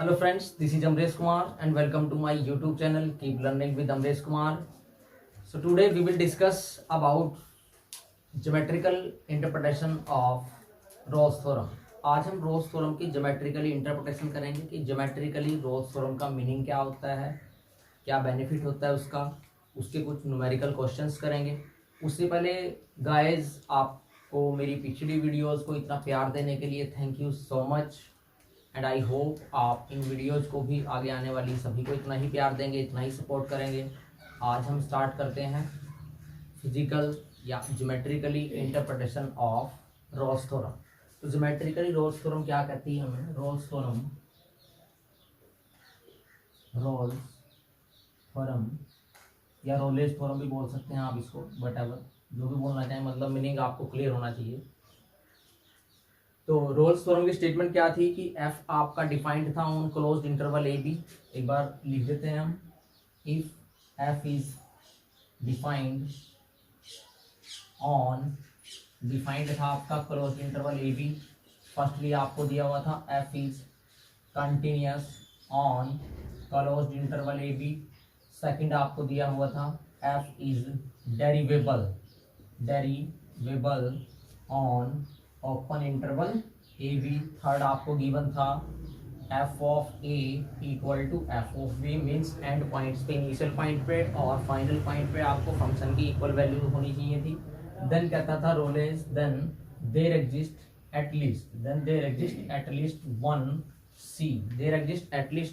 Hello friends, this is Amresh Kumar and welcome to my YouTube channel Keep Learning with Amresh Kumar. So today we will discuss about geometrical interpretation of Ross theorem. आज हम रोज theorem की geometrically interpretation करेंगे कि geometrically रोज theorem का meaning क्या होता है, क्या बेनिफिट होता है उसका, उसके कुछ न्यूमेरिकल क्वेश्चंस करेंगे। उससे पहले गाइस आपको मेरी पिछली वीडियोस को इतना प्यार देने के लिए thank you so much and I hope आप इन वीडियोस को भी आगे आने वाली सभी को इतना ही प्यार देंगे, इतना ही सपोर्ट करेंगे। आज हम स्टार्ट करते हैं फिजिकल या geometrically interpretation of Rolle's theorem. तो ज्योमेट्रिकली रोल्स थ्योरम क्या कहती है हमें? रोल्स थ्योरम या रोलेज थ्योरम भी बोल सकते हैं आप इसको, वटएवर जो भी बोलना चाहें, मतलब मीनिंग आपको क्लियर होना चाहिए। तो रोल्स थ्योरम की स्टेटमेंट क्या थी कि एफ आपका डिफाइंड था on closed interval A B. एक बार लिख देते हैं हम, if F is defined on, defined था आपका closed interval A B. Firstly आपको दिया हुआ था F is continuous on closed interval A B. Second आपको दिया हुआ था F is derivable on open interval A B. Third आपको गिवन था F of A equal to F of B, means end points पे, इनिशियल पॉइंट पे और final point पे आपको फंक्शन की इक्वल वैल्यू होनी चाहिए थी। देन कहता था Rolle's then there exist at least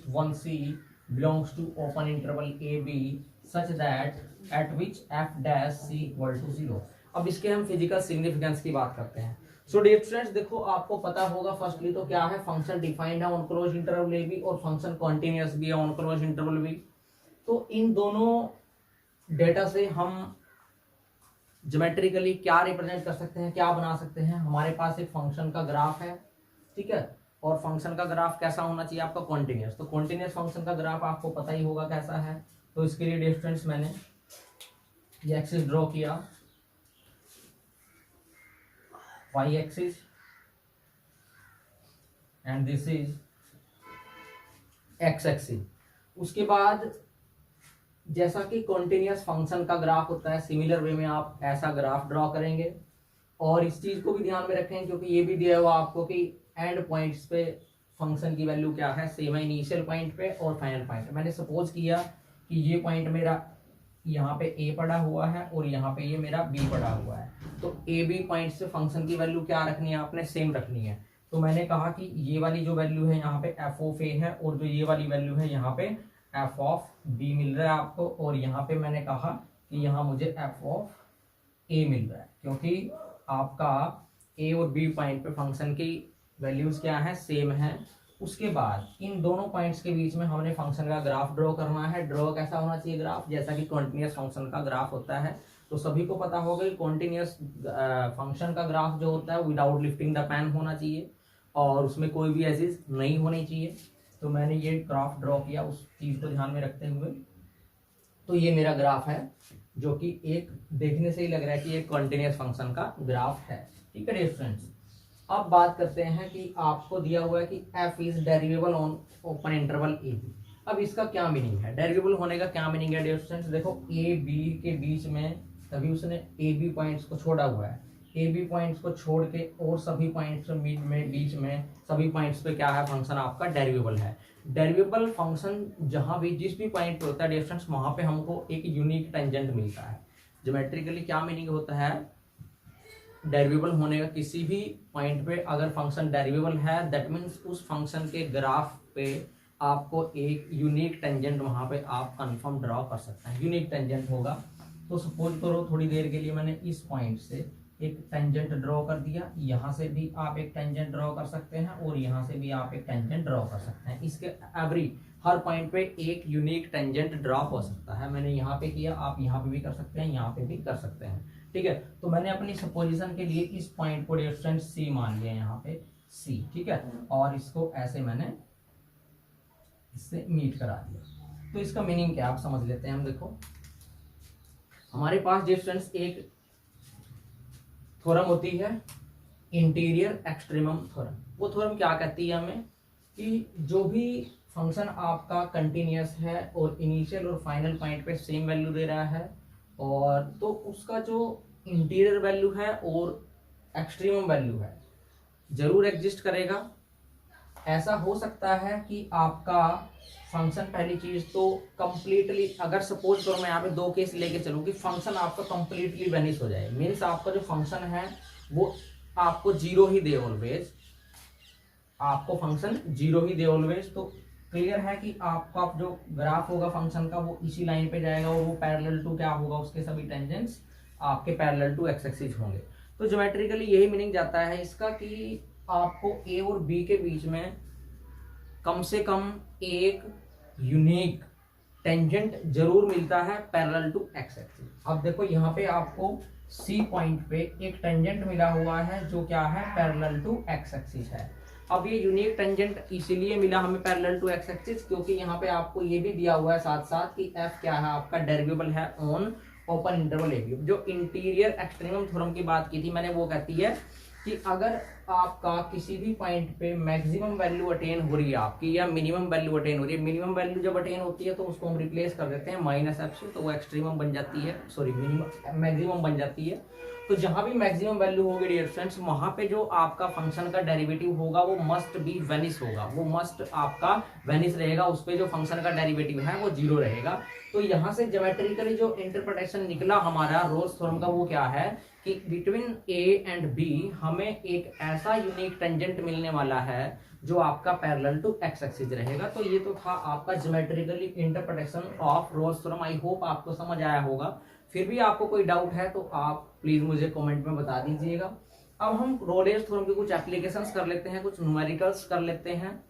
one C belongs to open interval A B such that at which F dash C equal to 0। अब इसके हम फिजिकल सिग्निफिकेंस की बात करते हैं। सो डियर स्टूडेंट्स, देखो आपको पता होगा फर्स्टली तो क्या है, फंक्शन डिफाइंड है on close interval A B और फंक्शन कॉन्टिन्यूअस भी है ऑन क्लोज इंटरवल बी। तो इन दोनों डेटा से हम ज्योमेट्रिकली क्या रिप्रेजेंट कर सकते हैं, क्या बना सकते हैं? हमारे पास एक फंक्शन का ग्राफ है, ठीक है, और फंक्शन का ग्राफ कैसा होना चाहिए आपका? कॉन्टिन्यूअस। तो कॉन्टिन्यूअस फंक्शन का ग्राफ आपको पता ही होगा कैसा है। तो इसके लिए डियर स्टूडेंट्स मैंने ये एक्सिस ड्रॉ किया, y axis, and this is x axis. उसके बाद जैसा कि कॉन्टिन्यूअस फंक्शन का ग्राफ होता है, सिमिलर वे में आप ऐसा ग्राफ ड्रॉ करेंगे। और इस चीज को भी ध्यान में रखें क्योंकि ये भी दिया हुआ आपको कि एंड पॉइंट्स पे फंक्शन की वैल्यू क्या है, सेम है इनिशियल पॉइंट पे और फाइनल पॉइंट पे। मैंने सपोज किया कि ये पॉइंट मेरा यहाँ पे ए पड़ा हुआ है और यहाँ पे ये मेरा बी पड़ा हुआ है। तो ए बी पॉइंट से फंक्शन की वैल्यू क्या रखनी है आपने? सेम रखनी है। तो मैंने कहा कि ये वाली जो वैल्यू है यहाँ पे एफ ऑफ ए है और जो ये वाली वैल्यू है यहाँ पे एफ ऑफ बी मिल रहा है आपको। और यहाँ पे मैंने कहा कि यहाँ मुझे एफ ऑफ ए मिल रहा है क्योंकि आपका ए और बी पॉइंट पे फंक्शन की वैल्यूज क्या है? सेम है। उसके बाद इन दोनों पॉइंट्स के बीच में हमने फंक्शन का ग्राफ ड्रॉ करना है। ड्रॉ कैसा होना चाहिए ग्राफ? जैसा कि कॉन्टिन्यूअस फंक्शन का ग्राफ होता है। तो सभी को पता होगा कि कॉन्टिन्यूअस फंक्शन का ग्राफ जो होता है विदाउट लिफ्टिंग द पेन होना चाहिए और उसमें कोई भी ऐसी नहीं होनी चाहिए। तो मैंने ये ग्राफ ड्रॉ किया उस चीज को ध्यान में रखते हुए। तो ये मेरा ग्राफ है जो कि एक देखने से ही लग रहा है कि एक कॉन्टिन्यूअस फंक्शन का ग्राफ है, ठीक है डियर फ्रेंड्स। अब बात करते हैं कि आपको दिया हुआ है कि f is derivable on open interval A B. अब इसका क्या मीनिंग है? डेरिवेबल होने का क्या मीनिंग है डियर स्टूडेंट्स? देखो ए बी के बीच में तभी उसने ए बी पॉइंट्स को छोड़ा हुआ है। ए बी पॉइंट्स को छोड़ के और सभी पॉइंट्स में बीच में सभी पॉइंट्स पे क्या है? फंक्शन आपका डेरिवेबल है। डेरिवेबल फंक्शन जहां भी जिस भी पॉइंट पे होता है डियर स्टूडेंट्स वहां पे हमको एक यूनिक टेंजेंट मिलता है। ज्योमेट्रिकली क्या मीनिंग होता है डेरिवेबल होने का? किसी भी पॉइंट पे अगर फंक्शन डेरिवेबल है दैट मीन्स उस फंक्शन के ग्राफ पे आपको एक यूनिक टेंजेंट वहां पे आप कंफर्म ड्रॉ कर सकते हैं। यूनिक टेंजेंट होगा। तो सपोज करो थोड़ी देर के लिए मैंने इस पॉइंट से एक टेंजेंट ड्रॉ कर दिया, यहाँ से भी आप एक टेंजेंट ड्रॉ कर सकते हैं और यहाँ से भी आप एक टेंजेंट ड्रॉ कर सकते हैं। इसके एवरी हर पॉइंट पे एक यूनिक टेंजेंट ड्रॉ हो सकता है। मैंने यहाँ पे किया, आप यहाँ पे भी कर सकते हैं, यहाँ पे भी कर सकते हैं, ठीक है। तो मैंने अपनी सपोजिशन के लिए इस पॉइंट को डियर फ्रेंड्स सी मान लिया, यहाँ पे सी, ठीक है, और इसको ऐसे मैंने इससे मीट करा दिया। तो इसका मीनिंग क्या आप समझ लेते हैं हम। देखो हमारे पास डियर फ्रेंड्स एक थ्योरम होती है इंटीरियर एक्सट्रीमम थ्योरम। वो थ्योरम क्या कहती है हमें कि जो भी फंक्शन आपका कंटिन्यूस है और इनिशियल और फाइनल पॉइंट पे सेम वैल्यू दे रहा है, और तो उसका जो इंटीरियर वैल्यू है और एक्सट्रीमम वैल्यू है जरूर एग्जिस्ट करेगा। ऐसा हो सकता है कि आपका फंक्शन, पहली चीज तो कंप्लीटली, अगर सपोज करो मैं यहाँ पे दो केस लेके चलूँ कि फंक्शन आपका कंप्लीटली वेनिश हो जाए, मीन्स आपका जो फंक्शन है वो आपको जीरो ही दे ऑलवेज, आपको function zero he they always, तो क्लियर है कि आपका जो ग्राफ होगा फंक्शन का वो इसी लाइन पे जाएगा और वो पैरेलल टू क्या होगा, उसके सभी टेंजेंट्स आपके पैरेलल टू एक्स एक्सिस होंगे। तो ज्योमेट्रिकली यही मीनिंग जाता है इसका कि आपको ए और बी के बीच में कम से कम एक यूनिक टेंजेंट जरूर मिलता है पैरेलल टू एक्स एक्सिस। अब देखो यहाँ पे आपको सी पॉइंट पे एक टेंजेंट मिला हुआ है जो क्या है, पैरेलल टू एक्स एक्सिस है। अब ये यूनिक टेंजेंट इसीलिए मिला हमें पैरेलल टू एक्स एक्सिस क्योंकि यहाँ पे आपको ये भी दिया हुआ है साथ साथ कि एफ क्या है आपका, डेरिवेबल है on open interval A B. जो इंटीरियर एक्सट्रीमम थ्योरम की बात की थी मैंने, वो कहती है कि अगर आपका किसी भी पॉइंट पे मैक्सिमम वैल्यू अटेन हो रही है आपकी या मिनिमम वैल्यू अटेन हो रही है, मिनिमम वैल्यू जब अटेन होती है तो उसको हम रिप्लेस कर देते हैं माइनस एफ से, तो वो एक्सट्रीमम बन जाती है, सॉरी मिनिमम मैक्सिमम बन जाती है। तो जहां भी मैक्सिमम वैल्यू होगी डियर फ्रेंड्स, वहां पे जो आपका फंक्शन का डेरिवेटिव होगा वो मस्ट बी वेनिस होगा, वो मस्ट आपका वेनिस रहेगा, उस पे जो फंक्शन का डेरिवेटिव है वो जीरो रहेगा। तो यहाँ से ज्योमेट्रिकली जो इंटरप्रिटेशन निकला हमारा रोल्स थ्योरम का वो क्या है कि बिटवीन ए एंड बी हमें एक ऐसा यूनिक टेंजेंट मिलने वाला है जो आपका पैरेलल टू एक्स एक्सिस रहेगा। तो ये तो था आपका geometrically interpretation of Rolle's theorem. I hope आपको समझ आया होगा। फिर भी आपको कोई डाउट है तो आप प्लीज मुझे कमेंट में बता दीजिएगा। अब हम रोलेस थ्योरम के कुछ एप्लीकेशंस कर लेते हैं, कुछ न्यूमेरिकल्स कर लेते हैं।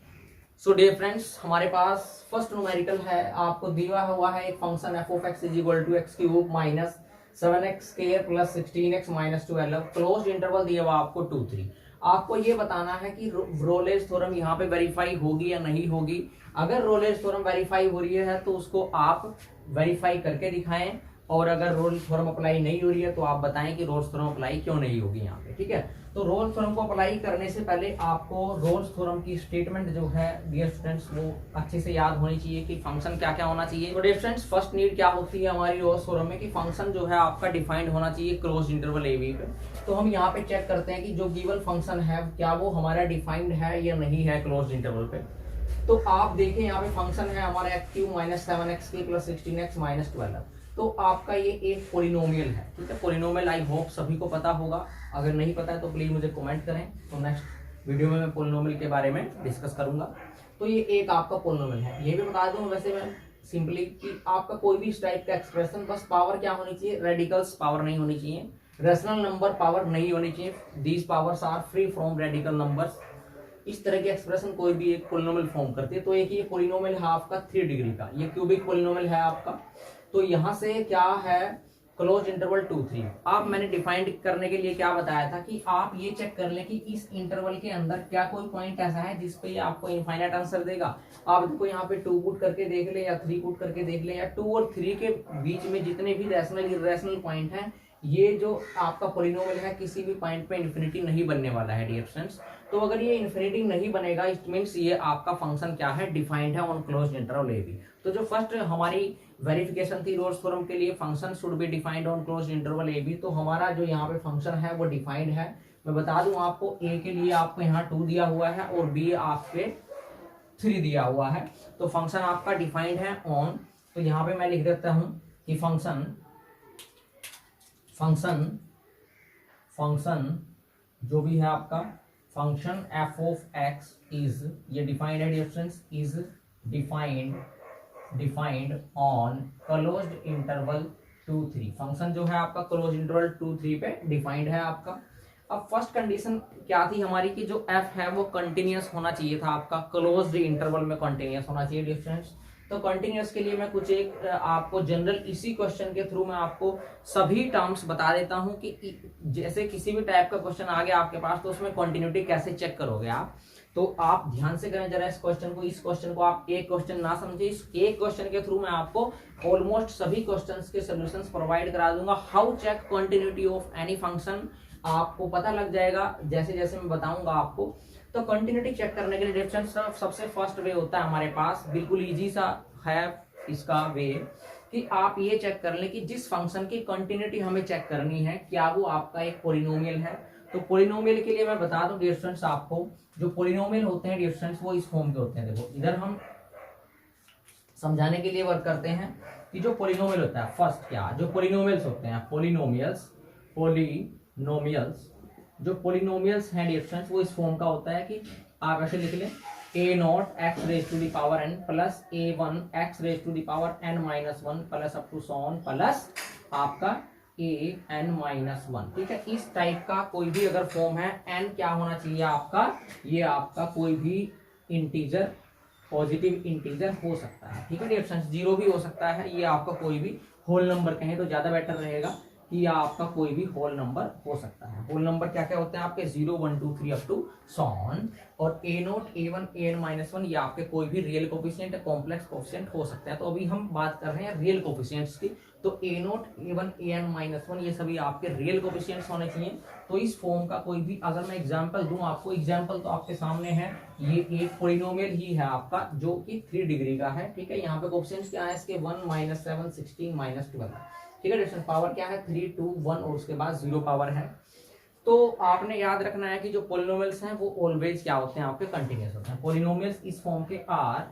सो डियर फ्रेंड्स, हमारे पास फर्स्ट न्यूमेरिकल है, आपको दिया हुआ है एक function F of X is equal to X cube minus 7x square plus 16x minus 12, closed interval दिया हुआ आपको 2 3। आपको ये बताना है कि रोलेस थ्योरम यहाँ पे वेरीफाई होगी या नहीं होगी। अगर रोलेस थ्योरम वेरीफाई हो रही है तो उसको आप वेरीफाई करके दिखाएं, और अगर रोल्स थ्योरम अप्लाई नहीं हो रही है तो आप बताएं कि रोल्स थ्योरम अप्लाई क्यों नहीं होगी यहाँ पे, ठीक है। तो रोल्स थ्योरम को अप्लाई करने से पहले आपको रोल्स थ्योरम की स्टेटमेंट जो है डियर स्टूडेंट्स वो अच्छे से याद होनी चाहिए कि फंक्शन क्या क्या होना चाहिए। तो डियर स्टूडेंट्स, फर्स्ट नीड क्या होती है हमारी रोल्स थ्योरम में कि फंक्शन जो है आपका डिफाइंड होना चाहिए क्लोज्ड इंटरवल ए बी पे। तो हम यहाँ पे चेक करते हैं कि जो गिवन फंक्शन है क्या वो हमारा डिफाइंड है या नहीं है क्लोज्ड इंटरवल पे। तो आप देखें यहाँ पे फंक्शन है हमारा x cube minus 7x plus 16x minus 12। तो आपका ये एक पोलिनोमियल है, ठीक है। पोलिनोमियल आई होप सभी को पता होगा, अगर नहीं पता है तो प्लीज मुझे कमेंट करें, तो नेक्स्ट वीडियो में मैं पोलिनोमियल के बारे में डिस्कस करूंगा। तो ये एक आपका पोलिनोमियल है। ये भी बता दूं वैसे मैं सिंपली कि आपका कोई भी इस टाइप का एक्सप्रेशन, बस पावर क्या होनी चाहिए, रेडिकल्स पावर नहीं होनी चाहिए, रेशनल नंबर पावर नहीं होनी चाहिए, these powers are free from radical numbers. इस तरह की एक्सप्रेशन कोई भी एक पोलिनोमियल फॉर्म करती है। तो एक ये पोलिनोमियल है आपका 3 डिग्री का, ये क्यूबिक पोलिनोमियल है आपका। तो यहां से क्या है, क्लोज इंटरवल 2 3। आप मैंने डिफाइंड करने के लिए क्या बताया था कि आप ये चेक कर लें कि इस इंटरवल के अंदर क्या कोई पॉइंट ऐसा है जिसपे ये आपको इनफाइनाइट आंसर देगा। आप देखो यहाँ पे 2 पुट करके देख ले या 3 पुट करके देख ले, या 2 और 3 के बीच में जितने भी रैशनल इररेशनल पॉइंट हैं, ये जो आपका पोलिनोमियल है किसी भी पॉइंट पे इन्फिनिटी नहीं बनने वाला है डियर फ्रेंड्स। तो अगर ये इन्फिनिटी नहीं बनेगा इट मींस ये आपका फंक्शन क्या है, डिफाइंड है on closed interval A B. तो जो फर्स्ट हमारी वेरिफिकेशन थी रोल्स थ्योरम के लिए, function should be defined on closed interval A B, तो हमारा जो यहाँ पे फंक्शन है वो डिफाइंड है। मैं बता दूं आपको, ए के लिए आपको यहाँ 2 दिया हुआ है और बी आपके 3 दिया हुआ है। तो फंक्शन आपका डिफाइंड है ऑन, तो यहाँ पे मैं लिख देता हूं कि फंक्शन जो भी है आपका function F of X is, ये डिफाइंड है dear friends, is defined on closed interval 2 3। Function जो है आपका क्लोज्ड इंटरवल 2 3 पे डिफाइंड है आपका। अब फर्स्ट कंडीशन क्या थी हमारी कि जो एफ है वो कंटिन्यूअस होना चाहिए था आपका, क्लोज्ड इंटरवल में कंटिन्यूअस होना चाहिए डियर फ्रेंड्स। तो कंटिन्यूअस के लिए मैं कुछ एक आपको जनरल इसी क्वेश्चन के थ्रू मैं आपको सभी टर्म्स बता देता हूं कि जैसे किसी भी टाइप का क्वेश्चन आ गया आपके पास तो उसमें कंटिन्यूटी कैसे चेक करोगे आप। तो आप ध्यान से करें जरा इस क्वेश्चन को आप एक क्वेश्चन ना समझे, इस एक क्वेश्चन के थ्रू मैं आपको ऑलमोस्ट सभी क्वेश्चंस के सॉल्यूशंस प्रोवाइड करा दूंगा। How check continuity of any function, आपको पता लग जाएगा जैसे जैसे मैं बताऊंगा आपको। तो कंटिन्यूटी चेक करने के लिए डिफरेंस सबसे फर्स्ट वे होता है हमारे पास, बिल्कुल इजी सा है इसका वे, कि आप ये चेक कर लें कि जिस फंक्शन की कंटिन्यूटी हमें चेक करनी है क्या वो आपका एक पॉलिनोमियल है। तो पॉलिनोमियल के लिए मैं बता दूं डियर स्टूडेंट्स आपको, जो पॉलिनोमियल होते हैं डियर स्टूडेंट्स वो इस फॉर्म के होते हैं। देखो इधर हम समझाने के लिए वर्क करते हैं कि जो पॉलिनोमियल होता है, फर्स्ट क्या जो पॉलिनोमियल्स होते हैं, पॉलिनोमियल्स जो पॉलिनोमियल्स हैं डियर स्टूडेंट्स वो इस फॉर्म का होता है कि आप ऐसे लिख लें a0 x raise to the power n plus a1 x raise to the power n minus 1 plus up to so on plus आपका a n-1। ठीक है, इस टाइप का कोई भी अगर फॉर्म है, n क्या होना चाहिए आपका, ये आपका कोई भी इंटीजर, पॉजिटिव इंटीजर हो सकता है। ठीक है डियर फ्रेंड्स, 0 भी हो सकता है, ये आपका कोई भी होल नंबर कहें तो ज्यादा बेटर रहेगा कि यह आपका कोई भी होल नंबर हो सकता है। होल नंबर क्या क्या होते हैं आपके 0 1 2 3 अप टू सो ऑन, और a0 a1 an-1 ये आपके कोई भी रियल कोफिशिएंट या कॉम्प्लेक्स कोफिशिएंट हो सकते हैं। तो अभी हम बात कर रहे हैं रियल कोफिशिएंट्स की, तो a0 a1 an-1 ये सभी आपके रियल कोफिशिएंट्स होने चाहिए। तो इस फॉर्म का कोई भी अगर मैं एग्जांपल दूं आपको, एग्जांपल तो आपके सामने है, ये एक पॉलिनोमियल ही है आपका जो कि 3 डिग्री का है। ठीक है, यहाँ पे कोफिशिएंट्स क्या है इसके 1 -7 16 -12। ठीक है डिफरेंस पावर क्या है 3 2 1 और उसके बाद 0 पावर है। तो आपने याद रखना है कि जो पॉलिनोमियल्स हैं वो ऑलवेज क्या होते हैं आपके कंटिन्यूअस होते हैं। पॉलिनोमियल्स इस फॉर्म के आर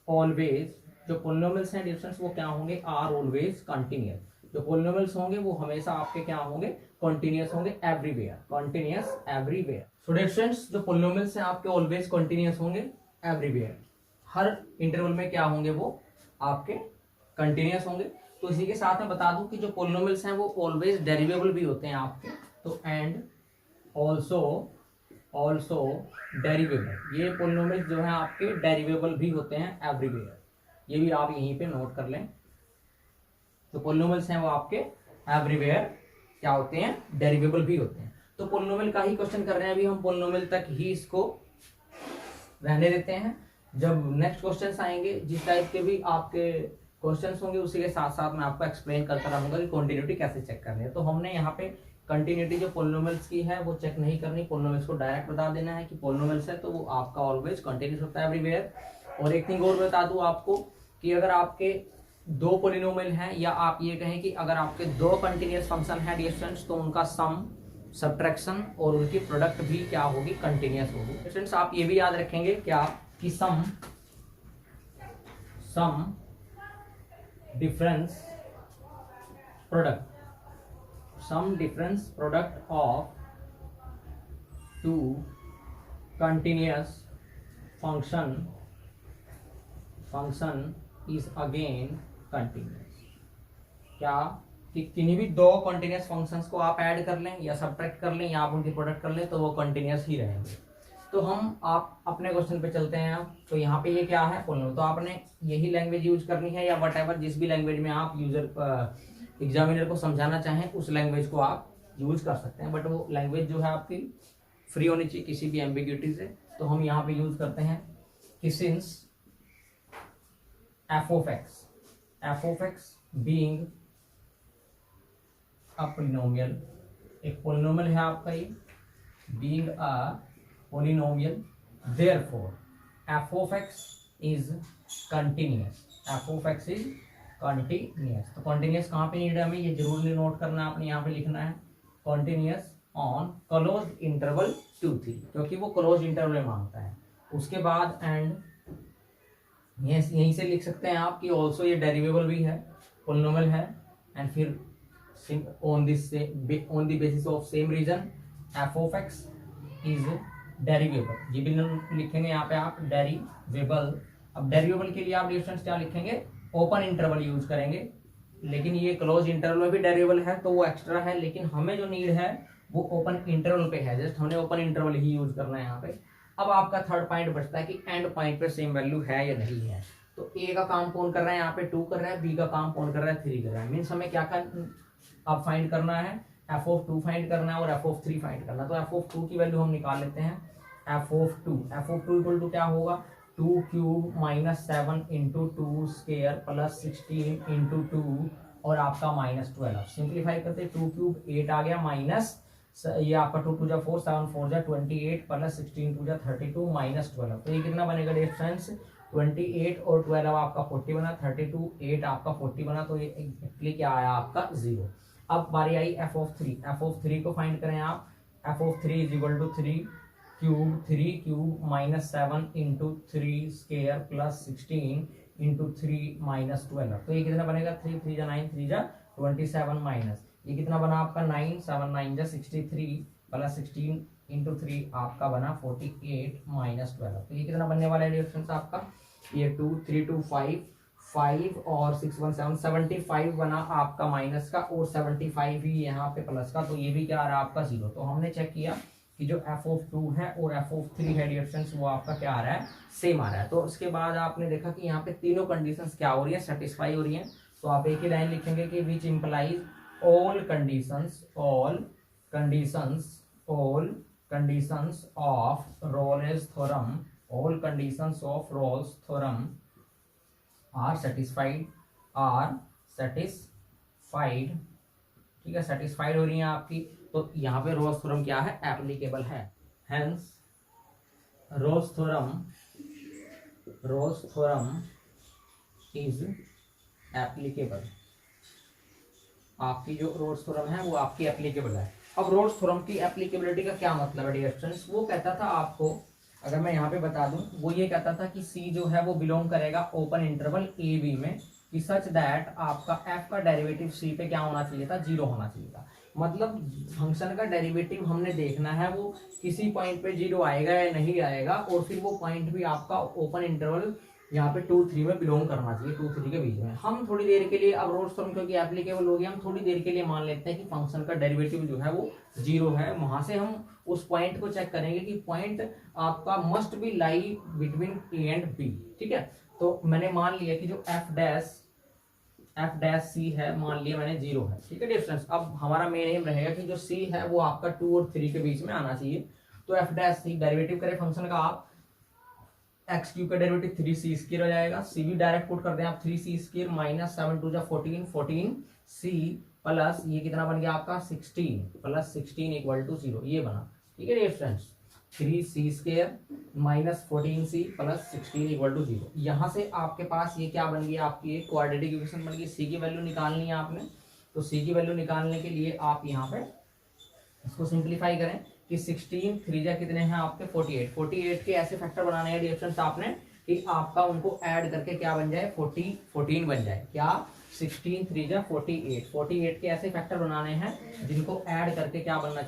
ऑलवेज, जो पॉलिनोमियल्स हैं डिफरेंस वो क्या होंगे, आर ऑलवेज कंटिन्यूअस। जो पॉलिनोमियल्स होंगे वो हमेशा आपके क्या होंगे, कंटिन्यूअस होंगे everywhere, continuous everywhere. So difference जो पॉलिनोमियल्स हैं आपके ऑलवेज कंटिन्यूअस होंगे एवरीवेयर, हर इंटरवल में क्या होंगे वो आपके कंटिन्यूअस होंगे। तो इसी के साथ में बता दूं कि जो पॉलिनोमियल्स हैं वो ऑलवेज डेरिवेबल भी होते हैं आपके, तो एंड ऑल्सो डेरिवेबल, ये पॉलिनोमियल्स जो है आपके डेरिवेबल भी होते हैं एवरीवेयर, ये भी आप यहीं पे नोट कर लें। जो पॉलिनोमियल्स हैं वो आपके एवरीवेयर क्या होते हैं, डेरिवेबल भी होते हैं। तो पॉलिनोमियल का ही क्वेश्चन कर रहे हैं अभी हम, पॉलिनोमियल तक ही इसको रहने देते हैं। जब नेक्स्ट क्वेश्चन आएंगे जिस टाइप के भी आपके क्वेश्चंस होंगे उसी के साथ साथ मैं आपको एक्सप्लेन करता रहूंगा कि कंटिन्यूटी कैसे चेक करनी है। तो हमने यहाँ पे कंटिन्यूटी जो पॉलिनोमियल्स की है वो चेक नहीं करनी, पॉलिनोमियल्स को डायरेक्ट बता देना है कि पॉलिनोमियल्स है तो वो आपका ऑलवेज कंटिन्यूस होता है एवरीवेयर। और एक थिंग और बता दूं आपको कि अगर आपके 2 पॉलिनोमियल हैं, या आप ये कहें कि अगर आपके 2 कंटिन्यूस फंक्शन है डियर स्टूडेंट्स, तो उनका सम, सब्ट्रैक्शन और उनकी प्रोडक्ट भी क्या होगी, कंटिन्यूस होगी। स्टूडेंट्स आप ये भी याद रखेंगे क्या कि सम difference product of 2 continuous function is again continuous। क्या कि किन्हीं भी 2 कंटिन्यूस फंक्शंस को आप ऐड कर लें या सब्ट्रैक्ट कर लें या आप उनकी प्रोडक्ट कर लें तो वो कंटिन्यूस ही रहेंगे। तो हम आप अपने क्वेश्चन पे चलते हैं। तो यहाँ पे ये क्या है पॉलिनोमियल, तो आपने यही लैंग्वेज यूज करनी है या वट जिस भी लैंग्वेज में आप यूजर एग्जामिनर को समझाना चाहें उस लैंग्वेज को आप यूज कर सकते हैं, बट वो लैंग्वेज जो है आपकी फ्री होनी चाहिए किसी भी एम्बिग्यूटी से। तो हम यहाँ पे यूज करते हैं कि since F of x being a polynomial, एक पॉलिनोमियल है आपका ये, being a polynomial, therefore f of x is continuous, f of x is continuous। तो continuous कहाँ पे नीड है हमें, ये जरूर नोट करना है आपने, यहाँ पे लिखना है continuous on closed interval 2 3, क्योंकि वो closed interval में मांगता है। उसके बाद एंड यहीं से लिख सकते हैं आप कि ऑल्सो ये डेरिवेबल भी है, पोलिनोमियल है, एंड फिर on the basis of same reason f of x is derivable, ये भी लिखेंगे यहाँ पे आप डेरिवेबल। अब डेरिवेबल के लिए आप डिस्टेंस क्या लिखेंगे, ओपन इंटरवल यूज करेंगे, लेकिन ये क्लोज इंटरवल में भी डेरिवेबल है तो वो एक्स्ट्रा है, लेकिन हमें जो नीड है वो ओपन इंटरवल पे है, जस्ट हमने ओपन इंटरवल ही यूज करना है यहाँ पे। अब आपका थर्ड पॉइंट बचता है कि एंड पॉइंट पे सेम वैल्यू है या नहीं है। तो ए का काम कौन कर रहा है, यहाँ पे 2 कर रहा है, बी का काम कौन कर रहा है, 3 कर रहा है। मीन्स हमें क्या अब फाइंड करना है, एफ ऑफ 2 फाइंड करना है और एफ ऑफ 3 फाइंड करना है। तो एफ ऑफ 2 की वैल्यू हम निकाल लेते हैं, एफ ऑफ 2 इक्वल टू क्या होगा, 2 cube minus 7 into 2 square plus 16 into 2 और आपका माइनस 12। सिंप्लीफाई करते 2 क्यूब 8 आ गया, माइनस ये आपका 2 टू जा 4, 7 4 जा 28 प्लस 16 टू जा 32 माइनस 12। तो ये कितना बनेगा डियर फ्रेंड्स, 28 और 12 आपका 40 बना, 32 8 आपका 40 बना, तो ये एग्जैक्टली क्या आया आपका 0। अब बारी आई एफ ऑफ 3, एफ ऑफ 3 को फाइंड करें आप। F of 3 is equal to 3 cube minus 7 into 3 square plus 16 into 3 minus 12। तो ये कितना बनेगा, 3 3 जा 9 3 जा 27 माइनस ये कितना बना आपका 9 7 9 जा 63 प्लस 16 इंटू 3 आपका बना 48 माइनस 12। तो ये कितना बनने वाला है डिफरेंस आपका, ये 2 3 2 5 और 6 1 7 75 बना आपका माइनस का, और 75 ही यहाँ पे प्लस का, तो ये भी क्या आ रहा है आपका 0। तो हमने चेक किया कि जो एफ ऑफ 2 है और एफ ऑफ 3 है डिफरेंस वो आपका क्या आ रहा है, सेम आ रहा है। तो उसके बाद आपने देखा कि यहाँ पे तीनों कंडीशंस क्या हो रही है, सेटिस्फाई हो रही हैं। तो आप एक ही लाइन लिखेंगे कि which implies all conditions of Rolle's theorem are satisfied, ठीक है, satisfied हो रही है आपकी। तो यहाँ पे रोल्स थ्योरम क्या है, एप्लीकेबल है। Hence Rolle's theorem is applicable. आपकी जो रोल्स थ्योरम है वो आपकी एप्लीकेबल है। अब रोल्स थ्योरम की एप्लीकेबिलिटी का क्या मतलब है डियर स्टूडेंट्स, वो कहता था आपको, अगर मैं यहाँ पे बता दूं, वो ये कहता था कि सी जो है वो बिलोंग करेगा ओपन इंटरवल ए बी में, कि सच दैट आपका एफ का डेरिवेटिव सी पे क्या होना चाहिए था, 0 होना चाहिए था। मतलब फंक्शन का डेरिवेटिव हमने देखना है वो किसी पॉइंट पे 0 आएगा या नहीं आएगा, और फिर वो पॉइंट भी आपका ओपन इंटरवल यहाँ पे 2 3 में बिलोंग करना चाहिए, 2 3 के बीच में। हम थोड़ी देर के लिए, अब रोल्स थ्योरम क्योंकि एप्लीकेबल हो गया, हम थोड़ी देर के लिए मान लेते हैं कि फंक्शन का डेरिवेटिव जो है वो 0 है। वहां से हम उस पॉइंट को चेक करेंगे कि पॉइंट आपका must be lie between A and B, ठीक है। तो मैंने मान लिया कि जो एफ डैश सी है, मान लिया मैंने 0 है, ठीक है डिफरेंस। अब हमारा मेन एम रहेगा कि जो सी है वो आपका 2 और 3 के बीच में आना चाहिए। तो एफ डैश सी डेरिवेटिव करें फंक्शन का आप, एक्स क्यूब का डेरिवेटिव 3c स्क्वायर हो जाएगा, सी भी डायरेक्ट पुट कर दें आप, 3c स्क्वायर माइनस 7 2 जा 14 c प्लस ये कितना बन गया आपका 16 प्लस 16 इक्वल टू 0, ये बना, ठीक है dear friends. 3c square minus 14c plus 16 equal to 0। यहाँ से आपके पास ये क्या बन गया, आपकी एक क्वाड्रेटिक इक्वेशन बन गई। c की वैल्यू निकालनी है आपने, तो c की वैल्यू निकालने के लिए आप यहाँ पे इसको सिंप्लीफाई करें कि 16 3 जा कितने हैं आपके 48 के ऐसे फैक्टर बनाने हैं डिफरेंस आपने कि आपका उनको ऐड करके क्या बन जाए 14 बन जाए। क्या 16 3 जा 48 के ऐसे फैक्टर बनाने हैं जिनको ऐड करके क्या बनना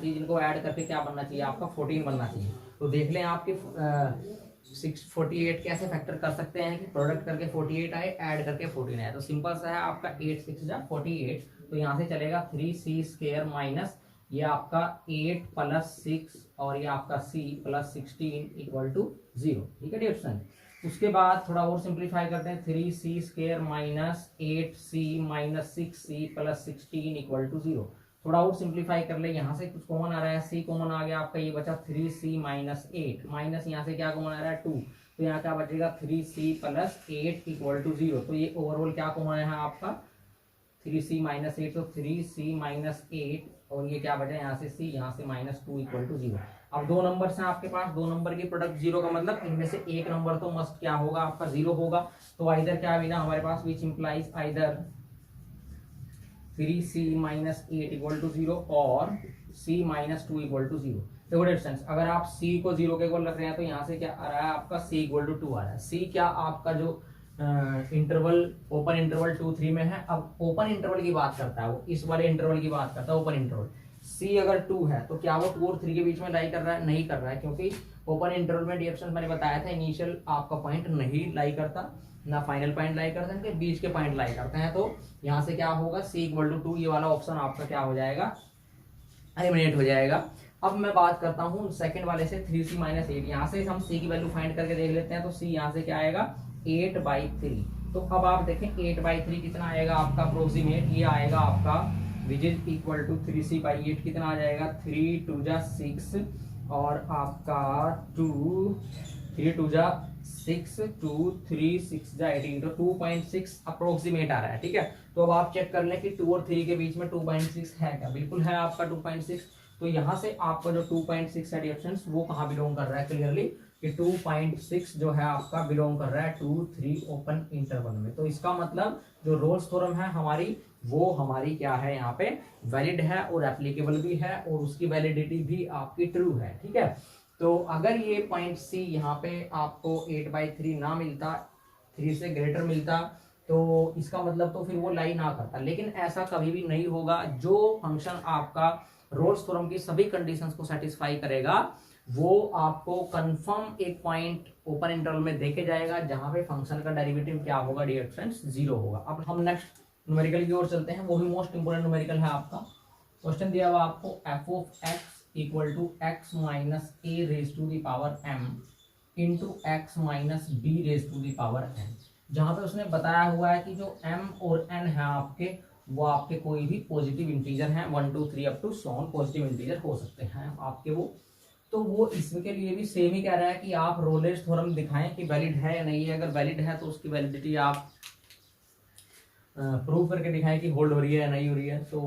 चाहिए, आपका 14 बनना चाहिए। तो देख लें आपके 48 के ऐसे फैक्टर कर सकते हैं कि प्रोडक्ट करके 48 आए, ऐड करके 14 आए। तो सिंपल सा है आपका 8 6 जा 48, तो यहाँ से चलेगा 3c स्क्वायर माइनस ये आपका 8 प्लस 6 और ये आपका c प्लस 16 इक्वल टू 0, ठीक है डियर फ्रेंड। उसके बाद थोड़ा और सिंप्लीफाई करते हैं, 3c square minus 8c minus 6c plus 16 equal to 0। थोड़ा और सिंप्लीफाई कर ले, यहाँ से कुछ कॉमन आ रहा है, c कॉमन आ गया आपका, ये बचा 3c माइनस 8 माइनस यहाँ से क्या कॉमन आ रहा है 2, तो यहाँ क्या बचेगा 3c प्लस 8 इक्वल टू 0। तो ये ओवरऑल क्या कॉमन है आपका 3c माइनस 8, तो 3c माइनस 8 और ये क्या बचा यहाँ से c, यहाँ से माइनस 2 इक्वल टू 0। अब दो नंबर्स हैं आपके पास, दो नंबर की प्रोडक्ट 0 का मतलब इनमें से एक नंबर तो मस्ट क्या होगा आपका 0 होगा। तो आइदर क्या भी ना हमारे पास which implies either 3c minus 8 equal to 0 और c माइनस 2 इक्वल टू 0। देखो डिस्टेंस, अगर आप c को 0 के इक्वल रख रहे हैं तो यहाँ से क्या आ रहा है आपका c इक्वल टू 2 आ रहा है। c क्या आपका जो इंटरवल ओपन इंटरवल 2 3 में है। अब ओपन इंटरवल की बात करता है वो, इस वाले इंटरवल की बात करता है ओपन इंटरवल। सी अगर 2 है तो क्या वो 2 और 3 के बीच में लाई कर रहा है, नहीं कर रहा है, क्योंकि ओपन इंटरवल में डिफरेंस मैंने बताया था इनिशियल आपका पॉइंट नहीं लाई करता, ना फाइनल पॉइंट लाई करते हैं, बीच के पॉइंट लाई करते हैं। तो यहाँ से क्या होगा सी इक्वल टू 2, ये वाला ऑप्शन आपका क्या हो जाएगा, एलिमिनेट हो जाएगा। अब मैं बात करता हूँ सेकंड वाले से 3c माइनस 8, यहाँ से हम c की वैल्यू फाइंड करके देख लेते हैं। तो c यहाँ से क्या आएगा 8/3। तो अब आप देखें 8/3 कितना आएगा आपका अप्रोक्सीमेट, ये आएगा आपका which is equal to 3c/8 कितना आ जाएगा 3 2 जा 6 और आपका 3 2 जा 6 2 3 6 जा 18, तो 2.6 अप्रोक्सीमेट आ रहा है, ठीक है। तो अब आप चेक कर लें कि 2 और 3 के बीच में 2.6 है क्या, बिल्कुल है आपका 2.6। तो यहाँ से आपका जो 2.6 है डियर फ्रेंड्स वो कहाँ बिलोंग कर रहा है क्लियरली कि 2.6 जो है आपका बिलोंग कर रहा है 2-3 ओपन इंटरवल में। तो इसका मतलब जो रोल्स थ्योरम है हमारी वो हमारी क्या है यहाँ पे वैलिड है और एप्लीकेबल भी है और उसकी वैलिडिटी भी आपकी ट्रू है। ठीक है, तो अगर ये पॉइंट सी यहाँ पे आपको 8/3 ना मिलता, 3 से ग्रेटर मिलता, तो इसका मतलब तो फिर वो लाई ना करता। लेकिन ऐसा कभी भी नहीं होगा। जो फंक्शन आपका रोल्स थ्योरम की सभी कंडीशंस को सेटिस्फाई करेगा वो आपको कंफर्म एक पॉइंट ओपन इंटरवल में देके जाएगा जहां पे फंक्शन का डेरिवेटिव क्या होगा डियर फ्रेंड्स 0 होगा। अब हम नेक्स्ट न्यूमेरिकल की ओर चलते हैं, वो भी मोस्ट इंपोर्टेंट न्यूमेरिकल है आपका। क्वेश्चन दिया हुआ आपको f of x equal to x minus a raise to the power m into x minus b raise to the power n, जहां पे उसने बताया हुआ है कि जो m और n है आपके वो आपके कोई भी पॉजिटिव इंटीजर हैं, 1 2 3 up to so on positive integer हो सकते हैं आपके वो। तो वो इसके लिए भी सेम ही कह रहा है कि आप रोलेस थ्योरम दिखाएं कि वैलिड है या नहीं है। अगर वैलिड है तो उसकी वैलिडिटी आप प्रूव करके दिखाएं कि होल्ड हो रही है या नहीं हो रही है। तो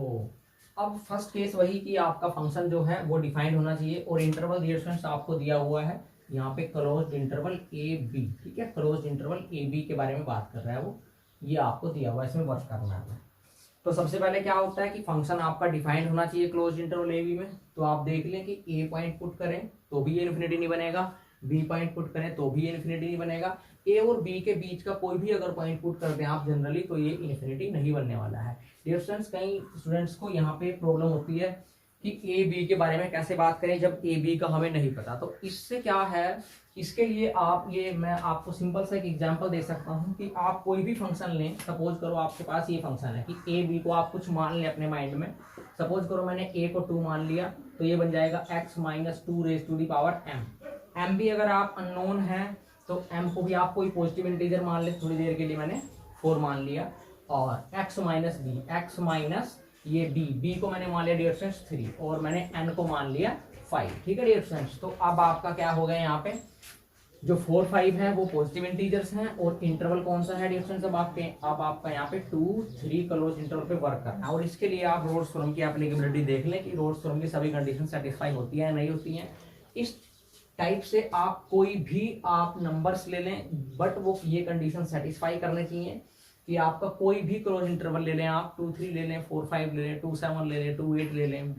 अब फर्स्ट केस वही कि आपका फंक्शन जो है वो डिफाइंड होना चाहिए और इंटरवल रिलेशंस आपको दिया हुआ है यहाँ पे क्लोज्ड इंटरवल ए बी। ठीक है, क्लोज्ड इंटरवल ए बी के बारे में बात कर रहा है वो, ये आपको दिया हुआ है, इसमें वर्क करना है। तो सबसे पहले क्या होता है कि फंक्शन आपका डिफाइंड होना चाहिए क्लोज इंटरवल ए बी में। तो आप देख लें कि ए पॉइंट पुट करें तो भी ये इन्फिनिटी नहीं बनेगा, बी पॉइंट पुट करें तो भी ये इन्फिनिटी नहीं बनेगा, ए और बी के बीच का कोई भी अगर पॉइंट पुट करते हैं आप जनरली तो ये इन्फिनिटी नहीं बनने वाला है। डियर स्टूडेंट्स, कई स्टूडेंट्स को यहाँ पे प्रॉब्लम होती है कि ए बी के बारे में कैसे बात करें जब ए बी का हमें नहीं पता। तो इससे क्या है, इसके लिए आप ये मैं आपको सिंपल सा एक एग्जांपल दे सकता हूँ कि आप कोई भी फंक्शन लें। सपोज करो आपके पास ये फंक्शन है कि ए बी को आप कुछ मान लें अपने माइंड में। सपोज करो मैंने ए को 2 मान लिया तो ये बन जाएगा x minus 2 raise to the power m। m भी अगर आप अननोन है तो m को भी आप कोई पॉजिटिव इंटीजर मान ले, थोड़ी देर के लिए मैंने 4 मान लिया, और x minus B, x minus ये b को मैंने मान लिया डियर फ्रेंड्स 3 और मैंने n को मान लिया 5। ठीक है डियर फ्रेंड्स, तो अब आपका क्या हो गया यहाँ पे जो 4 5 है वो पॉजिटिव इंटीजर्स हैं और इंटरवल कौन सा है डियर फ्रेंड्स अब आपका यहाँ पे 2 3 क्लोज इंटरवल पे वर्क करना है। और इसके लिए आप रोल्स थ्योरम की एप्लीकेबिलिटी देख लें कि रोल्स थ्योरम की सभी कंडीशन सेटिस्फाई होती है या नहीं होती हैं। इस टाइप से आप कोई भी आप नंबर्स ले लें बट वो ये कंडीशन सेटिस्फाई करने चाहिए कि आपका कोई भी क्लोज इंटरवल ले लें, आप 2 3 ले लें, 4 5 ले लें, 2 7 ले लें, 2 8 ले लें,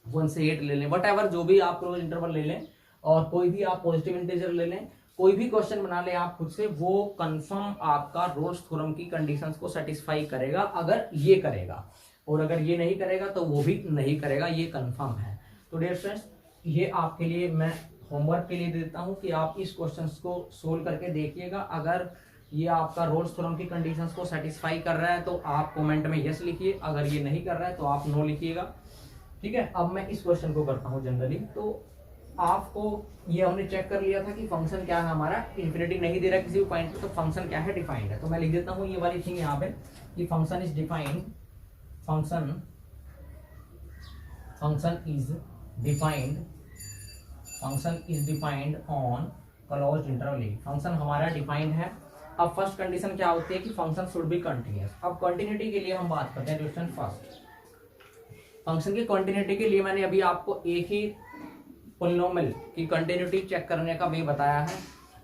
1 से 8 ले लें, वट एवर जो भी आप क्लोज इंटरवल ले लें और कोई भी आप पॉजिटिव इंटीजर ले लें, कोई भी क्वेश्चन बना ले आप खुद से, वो कंफर्म आपका रोल्स थ्योरम की कंडीशंस को सेटिस्फाई करेगा अगर ये करेगा, और अगर ये नहीं करेगा तो वो भी नहीं करेगा, ये कंफर्म है। तो डियर फ्रेंड्स, ये आपके लिए मैं होमवर्क के लिए देता हूं कि आप इस क्वेश्चंस को सोल्व करके देखिएगा। अगर ये आपका रोल्स थ्योरम की कंडीशंस को सेटिस्फाई कर रहा है तो आप कमेंट में यस लिखिए, अगर ये नहीं कर रहा है तो आप नो लिखिएगा। ठीक है, अब मैं इस क्वेश्चन को करता हूं जनरली। तो आपको ये हमने चेक कर लिया था कि फंक्शन क्या है हमारा, इन्फिनिटी नहीं दे रहा किसी भी पॉइंट पे, तो फंक्शन क्या है, डिफाइंड है। तो मैं लिख देता हूँ ये वाली थिंग यहाँ पे कि function is defined, function is defined, function is defined on closed interval A. Function हमारा डिफाइंड है। अब फर्स्ट कंडीशन क्या होती है कि फंक्शन शुड बी कंटिन्यूअस। अब कंटिन्यूटी के लिए हम बात करते हैं क्वेश्चन फर्स्ट। फंक्शन की कंटिन्यूटी के लिए मैंने अभी आपको एक ही पॉलिनोमियल की कंटिन्यूटी चेक करने का भी बताया है।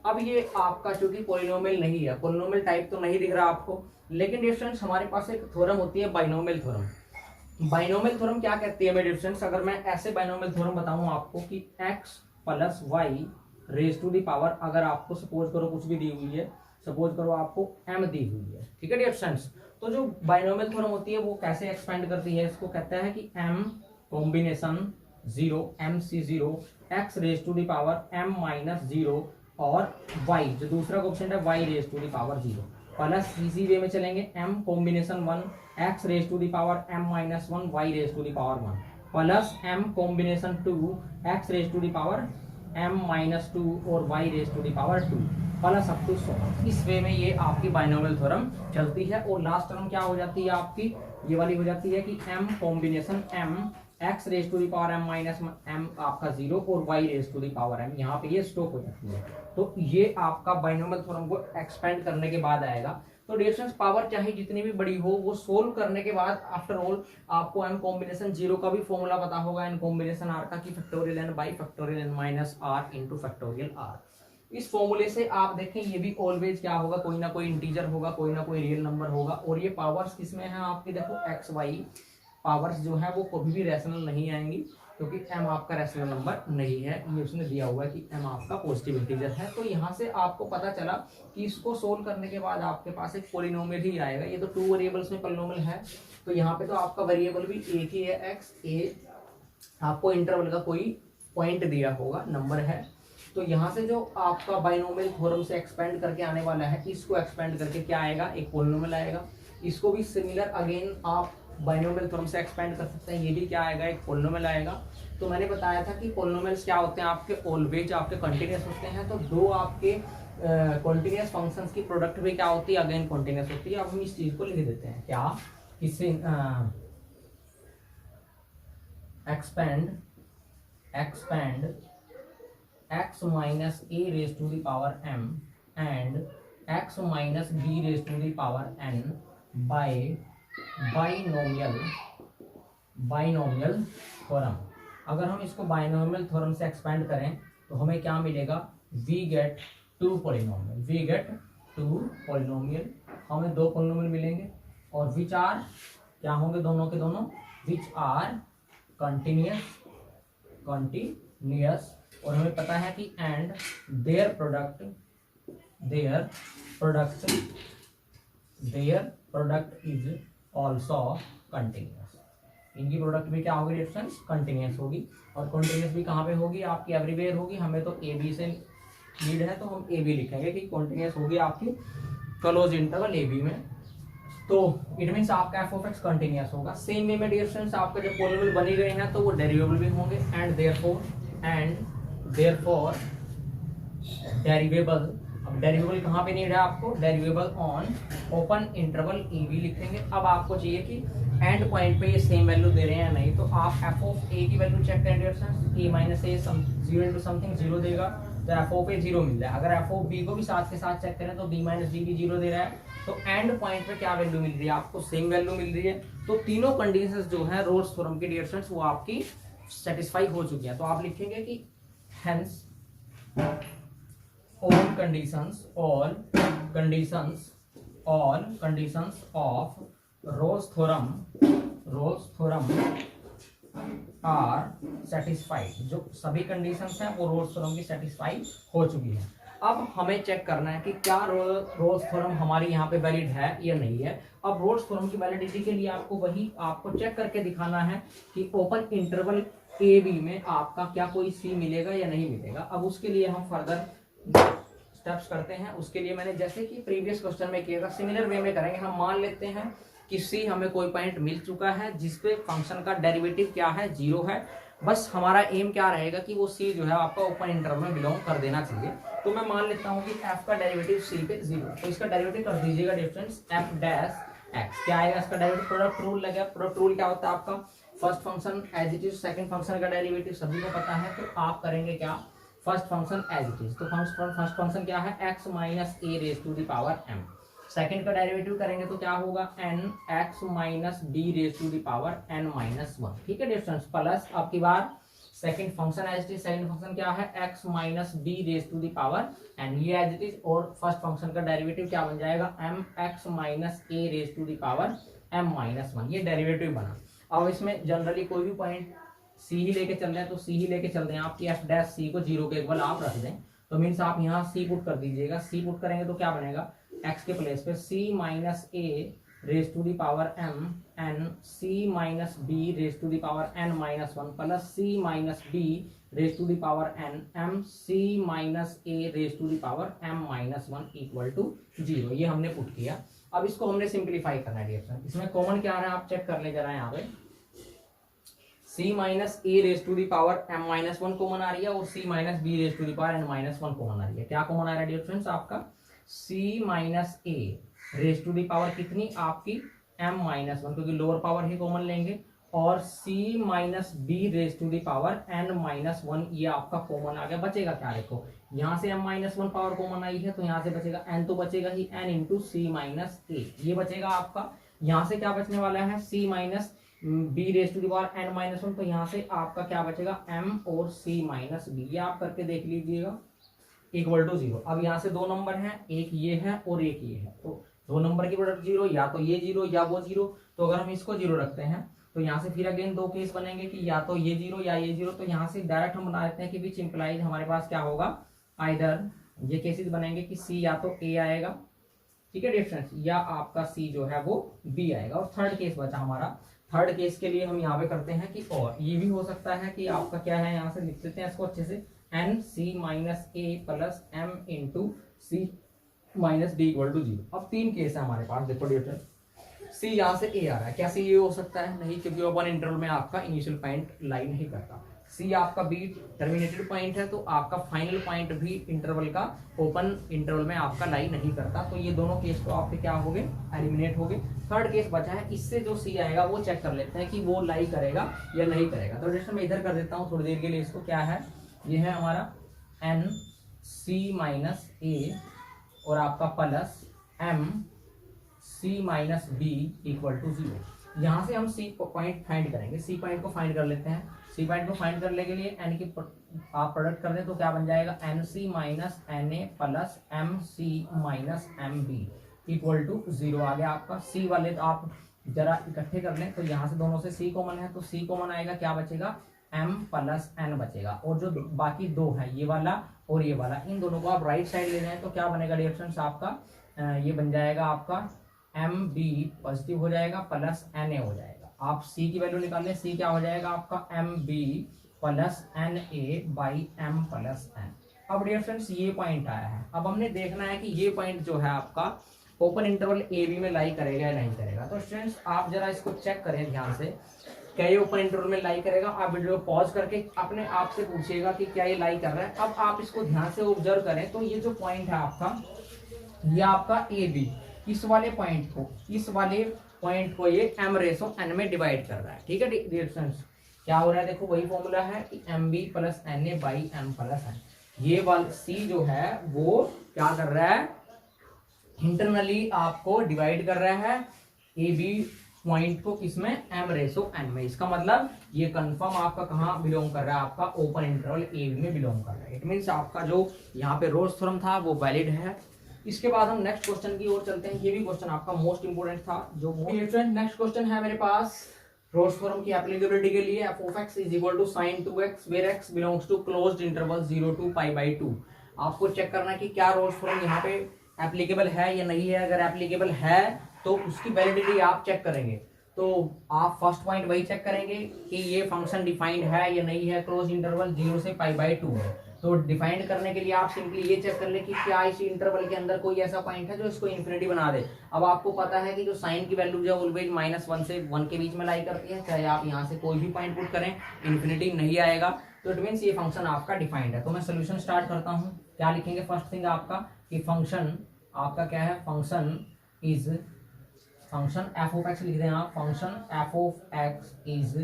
अब ये आपका चूंकि पॉलिनोमियल नहीं है, पॉलिनोमियल टाइप तो नहीं दिख रहा आपको, लेकिन डिस्टेंस हमारे पास एक थ्योरम होती है बाइनोमियल थ्योरम। बाइनोमियल थ्योरम क्या कहती है मेरे डिस्टेंस, अगर मैं ऐसे बाइनोमियल थ्योरम बताऊं आपको कि x plus Y raise to the power, अगर आपको सपोज करो कुछ भी दी हुई है, सपोज करो आपको m दी हुई है, ठीक है डियर फ्रेंड्स, तो जो बाइनोमियल थ्योरम होती है वो कैसे एक्सपेंड करती है, इसको कहता है कि m combination 0 mc0 x raise to the power m minus 0 और y, जो दूसरा ऑप्शन है y raise to the power 0, plus इसी वे में चलेंगे m combination 1 x raise to the power m minus 1 y raise to the power 1, plus m combination 2 x raise to the power m minus 2 और y raise to the power 2, plus up to 100। इस वे में ये आपकी binomial theorem चलती है। और last term क्या हो जाती है आपकी, ये वाली हो जाती है कि m combination m x raise to the power m minus m आपका 0 और y raise to the power m, यहाँ पे ये स्टॉप हो जाती है। तो ये आपका बाइनोमियल थ्योरम को एक्सपेंड करने के बाद आएगा। तो डियर फ्रेंड्स पावर चाहे जितनी भी बड़ी हो, वो सोल्व करने के बाद आफ्टर ऑल आपको m कॉम्बिनेशन 0 का भी फॉर्मूला पता होगा, n कॉम्बिनेशन r का, कि factorial n by factorial n minus r into factorial r। इस फॉर्मूले से आप देखें ये भी ऑलवेज क्या होगा, कोई ना कोई इंटीजर होगा, कोई ना कोई रियल नंबर होगा। और ये पावर्स किसमें है आपकी, देखो एक्स वाई पावर्स जो है वो कभी भी रैशनल नहीं आएंगी, क्योंकि m आपका रैशनल नंबर नहीं है। ये उसने दिया हुआ है कि m आपका पॉजिटिव इंटीजर है। तो यहाँ से आपको पता चला कि इसको सोल्व करने के बाद आपके पास एक पॉलिनोमियल ही आएगा। ये तो 2 वेरिएबल्स में पॉलिनोमियल है, तो यहाँ पे तो आपका वेरिएबल भी एक ही है x a, आपको इंटरवल का कोई पॉइंट दिया होगा, नंबर है। तो यहाँ से जो आपका बाइनोमियल थ्योरम से एक्सपेंड करके आने वाला है, इसको एक्सपेंड करके क्या आएगा, एक पॉलिनोमियल आएगा। इसको भी सिमिलर अगेन आप बाइनोमियल थ्योरम से एक्सपेंड कर सकते हैं, ये भी क्या आएगा, एक पॉलिनोमियल आएगा। तो मैंने बताया था कि पॉलिनोमियल्स क्या होते हैं, आपके ऑलवेज आपके कंटीन्यूअस होते हैं। तो दो आपके कंटीन्यूअस फंक्शंस की प्रोडक्ट भी क्या होती है, अगेन कंटीन्यूअस होती है। अब हम इस चीज को लिख देते हैं क्या, किसी expand x minus a raised to the power m and x minus b raised to the power n by binomial theorem. अगर हम इसको बाइनोमियल थ्योरम से एक्सपेंड करें तो हमें क्या मिलेगा, वी गेट टू पॉलिनोमियल, हमें दो पॉलिनोमियल मिलेंगे। और विच आर क्या होंगे, दोनों के दोनों विच आर कंटिन्यूअस। और हमें पता है कि and their product is also continuous. इनकी प्रोडक्ट भी क्या होगी डिफरेंस, कंटिन्यूअस होगी। और कंटिन्यूअस भी कहाँ पे होगी, आपकी एवरीवेयर होगी। हमें तो ए बी से लीड है, तो हम ए बी लिखेंगे कि कंटिन्यूअस होगी आपकी क्लोज इंटरवल ए बी में। तो इट मीन्स आपका एफ ऑफ एक्स कंटिन्यूअस होगा। सेम वे में डियर फ्रेंड्स आपका जब पॉलिनोमियल बन ही गए हैं तो वो डेरिवेबल भी होंगे। एंड देयरफॉर डेरिवेबल, अब डेरिवेबल कहाँ पे नीड है आपको, derivable on open interval A B लिखेंगे। अब आपको चाहिए कि एंड पॉइंट पे ये सेम वैल्यू दे रहे हैं या नहीं, तो आप एफ ऑफ ए की वैल्यू चेक करें डियर फ्रेंड्स, ए माइनस ए 0 इंटू समथिंग 0 देगा, तो एफ ऑफ ए 0 मिल रहा है। अगर एफ ऑफ बी को भी साथ के साथ चेक करें तो बी माइनस डी भी 0 दे रहा है। तो एंड पॉइंट पे क्या वैल्यू मिल रही है आपको, सेम वैल्यू मिल रही है। तो तीनों कंडीशंस जो है रोल्स थ्योरम की डियर फ्रेंड्स वो आपकी सेटिस्फाई हो चुकी है। तो आप लिखेंगे कि hence all conditions of Rolle's theorem are satisfied। जो सभी कंडीशंस हैं वो रोल्स थ्योरम की सेटिस्फाई हो चुकी है। अब हमें चेक करना है कि क्या रोल्स थ्योरम हमारी यहाँ पे वैलिड है या नहीं है। अब रोल्स थ्योरम की वैलिडिटी के लिए आपको चेक करके दिखाना है कि ओपन इंटरवल ए बी में आपका क्या कोई सी मिलेगा या नहीं मिलेगा। अब उसके लिए हम फर्दर स्टेप्स करते हैं। उसके लिए मैंने जैसे कि प्रीवियस क्वेश्चन में किया था, सिमिलर वे में करेंगे। हम मान लेते हैं कि सी हमें कोई पॉइंट मिल चुका है जिसपे फंक्शन का डेरिवेटिव क्या है, 0 है। बस हमारा एम क्या रहेगा कि वो सी जो है आपका ओपन इंटरवल में बिलोंग कर देना चाहिए। तो मैं मान लेता हूँ कि एफ का डेरिवेटिव सी पे 0, तो इसका डेरिवेटिव कर दीजिएगा डिफरेंस एफ डैश एक्स। क्या आएगा इसका डेरिवेटिव, प्रोडक्ट रूल लगेगा। प्रोडक्ट रूल क्या होता है आपका, first function as it is, second function का डेरिवेटिव सभी को पता है। तो आप करेंगे क्या, first function as it is. तो फर्स्ट फंक्शन क्या है, x minus A raise to the power m। Second का डेरिवेटिव करेंगे तो क्या होगा, n x minus b raise to the power n minus 1। ठीक है डिफरेंस, प्लस आपकी बार second function as it is. Second function क्या है, x minus b raise to the power n, ये एज इट इज। और फर्स्ट फंक्शन का derivative क्या बन जाएगा, m x minus a raise to the power m minus 1। ये derivative बना। अब इसमें जनरली कोई भी पॉइंट सी ही लेके चल रहे हैं तो सी ही लेके चल रहे हैं। आपकी एफ डैश सी को 0 के इक्वल आप रख दें, तो मीन्स आप यहाँ सी पुट कर दीजिएगा। सी पुट करेंगे तो क्या बनेगा, एक्स के प्लेस पे C minus A raise to the power m N C minus B raise to the power n minus 1 plus C minus B raise to the power n m C minus A raise to the power m minus 1 equal to 0। ये हमने put किया। अब इसको हमने simplify करना है dear. इसमें common क्या आ रहा है आप चेक कर ले जरा। यहाँ पे c minus A raise to the power m minus 1 common आ रही है और c minus B raise to the power n minus 1 common आ रही है। क्या कॉमन आ रहा है डियर फ्रेंड्स आपका, c minus A raise to the power कितनी आपकी m माइनस 1, क्योंकि लोअर पावर ही कॉमन लेंगे। और c minus B raise to the power n minus 1, ये आपका कॉमन आ गया। बचेगा क्या, देखो यहाँ से m माइनस 1 पावर कॉमन आई है तो यहाँ से बचेगा n, तो बचेगा ही n इंटू सी माइनस ए, ये बचेगा आपका। यहाँ से क्या बचने वाला है, c minus B raise to the power n minus 1, तो यहाँ से आपका क्या बचेगा m और c माइनस बी, ये आप करके देख लीजिएगा इक्वल टू 0। अब यहाँ से दो नंबर हैं, एक ये है और एक ये है, तो दो नंबर की प्रोडक्ट 0, या तो ये 0 या वो 0, तो अगर हम इसको 0 रखते हैं तो यहाँ से फिर अगेन दो केस बनेंगे कि या तो ये 0 या ये 0, तो यहाँ से डायरेक्ट हम बना देते हैं कि विच इंप्लाइज हमारे पास क्या होगा, आइदर ये केसेस बनेंगे कि c या तो a आएगा, ठीक है डिफरेंस, या आपका c जो है वो b आएगा। और थर्ड केस बचा हमारा, थर्ड केस के लिए हम यहाँ पे करते हैं कि और ये भी हो सकता है कि आपका क्या है, यहाँ से लिख लेते हैं इसको अच्छे से, N C minus A plus M into C minus D equal to 0। अब तीन केस है हमारे पास, देखो डिफरेंस, सी यहाँ से ए आ रहा है, क्या सी ये हो सकता है, नहीं, क्योंकि ओपन इंटरवल में आपका इनिशियल पॉइंट लाई नहीं करता। सी आपका बी टर्मिनेटेड पॉइंट है, तो आपका फाइनल पॉइंट भी इंटरवल का ओपन इंटरवल में आपका लाई नहीं करता, तो ये दोनों केस तो आपके क्या हो गए, एलिमिनेट हो गए। थर्ड केस बचा है, इससे जो सी आएगा वो चेक कर लेते हैं कि वो लाई करेगा या नहीं करेगा। तो जैसे मैं इधर कर देता हूँ थोड़ी देर के लिए, इसको क्या है, ये है हमारा एन सी माइनस ए और आपका plus M C minus B equal to 0। यहाँ से हम सी पॉइंट फाइंड करेंगे, सी पॉइंट को फाइंड कर लेते हैं। सी पॉइंट को फाइंड करने के लिए एन की आप प्रोडक्ट कर दें तो क्या बन जाएगा, N C minus N A plus M C minus M B equal to 0 आ गया आपका। सी वाले तो आप जरा इकट्ठे कर लें, तो यहाँ से दोनों से सी कॉमन है, तो सी कॉमन आएगा, क्या बचेगा, m प्लस n बचेगा, और जो बाकी दो है ये वाला और ये वाला, इन दोनों को आप राइट साइड ले जाएं तो क्या बनेगा रिएक्शन आपका, ये बन जाएगा आपका एम बी पॉजिटिव हो जाएगा प्लस एन ए हो जाएगा। आप सी की वैल्यू निकाल लें, सी क्या हो जाएगा आपका M B plus N A by M plus N. अब डियर फ्रेंड्स ये पॉइंट आया है, अब हमने देखना है कि ये पॉइंट जो है आपका ओपन इंटरवल ए बी में लाई करेगा या नहीं करेगा। तो फ्रेंड्स आप जरा इसको चेक करें ध्यान से, क्या ये ओपन इंटरवल में लाई करेगा। आप वीडियो पॉज करके अपने आप से पूछिएगा कि क्या ये लाई कर रहा है। अब आप इसको ध्यान से ऑब्जर्व करें तो ये जो पॉइंट है आपका, ये आपका ए बी, इस वाले पॉइंट को ये एम रेशो एन में डिवाइड कर रहा है, ठीक है डियर फ्रेंड्स। क्या हो रहा है, देखो वही फॉर्मूला है कि M B plus N A by M plus N. ये वाला सी जो है वो क्या कर रहा है, इंटरनली आपको डिवाइड कर रहा है ए बी पॉइंट को, किसमें, एम रेशो एन में। इसका मतलब ये कंफर्म आपका कहाँ बिलोंग कर रहा है, आपका ओपन इंटरवल ए बी में बिलोंग कर रहा है। इट मींस आपका जो यहाँ पे रोल्स थ्योरम था वो वैलिड है। इसके बाद हम नेक्स्ट क्वेश्चन की ओर चलते हैं। ये भी क्वेश्चन आपका मोस्ट इंपोर्टेंट था, जो नेक्स्ट क्वेश्चन है मेरे पास रोल्स थ्योरम की एप्लीकेबिलिटी के लिए, f of x is equal to sin 2x where x belongs to closed interval 0 to π/2। आपको चेक करना है कि क्या रोल्स थ्योरम यहाँ पे एप्लीकेबल है या नहीं है। अगर एप्लीकेबल है तो उसकी वैलिडिटी आप चेक करेंगे। तो आप फर्स्ट पॉइंट वही चेक करेंगे कि ये फंक्शन डिफाइंड है या नहीं है, क्लोज इंटरवल 0 से π/2 है। तो डिफाइंड करने के लिए आप सिंपली ये चेक कर ले कि क्या इस इंटरवल के अंदर कोई ऐसा पॉइंट है जो इसको इन्फिनिटी बना दे। अब आपको पता है कि जो साइन की वैल्यू जो ऑलवेज -1 से 1 के बीच में लाई करती है, चाहे आप यहाँ से कोई भी पॉइंट पुट करें इन्फिनिटी नहीं आएगा। तो इट मीन्स ये फंक्शन आपका डिफाइंड है। तो मैं सोल्यूशन स्टार्ट करता हूँ। क्या लिखेंगे, फर्स्ट थिंग आपका कि फंक्शन आपका क्या है, फंक्शन f of x लिख दें आप। Function f of x is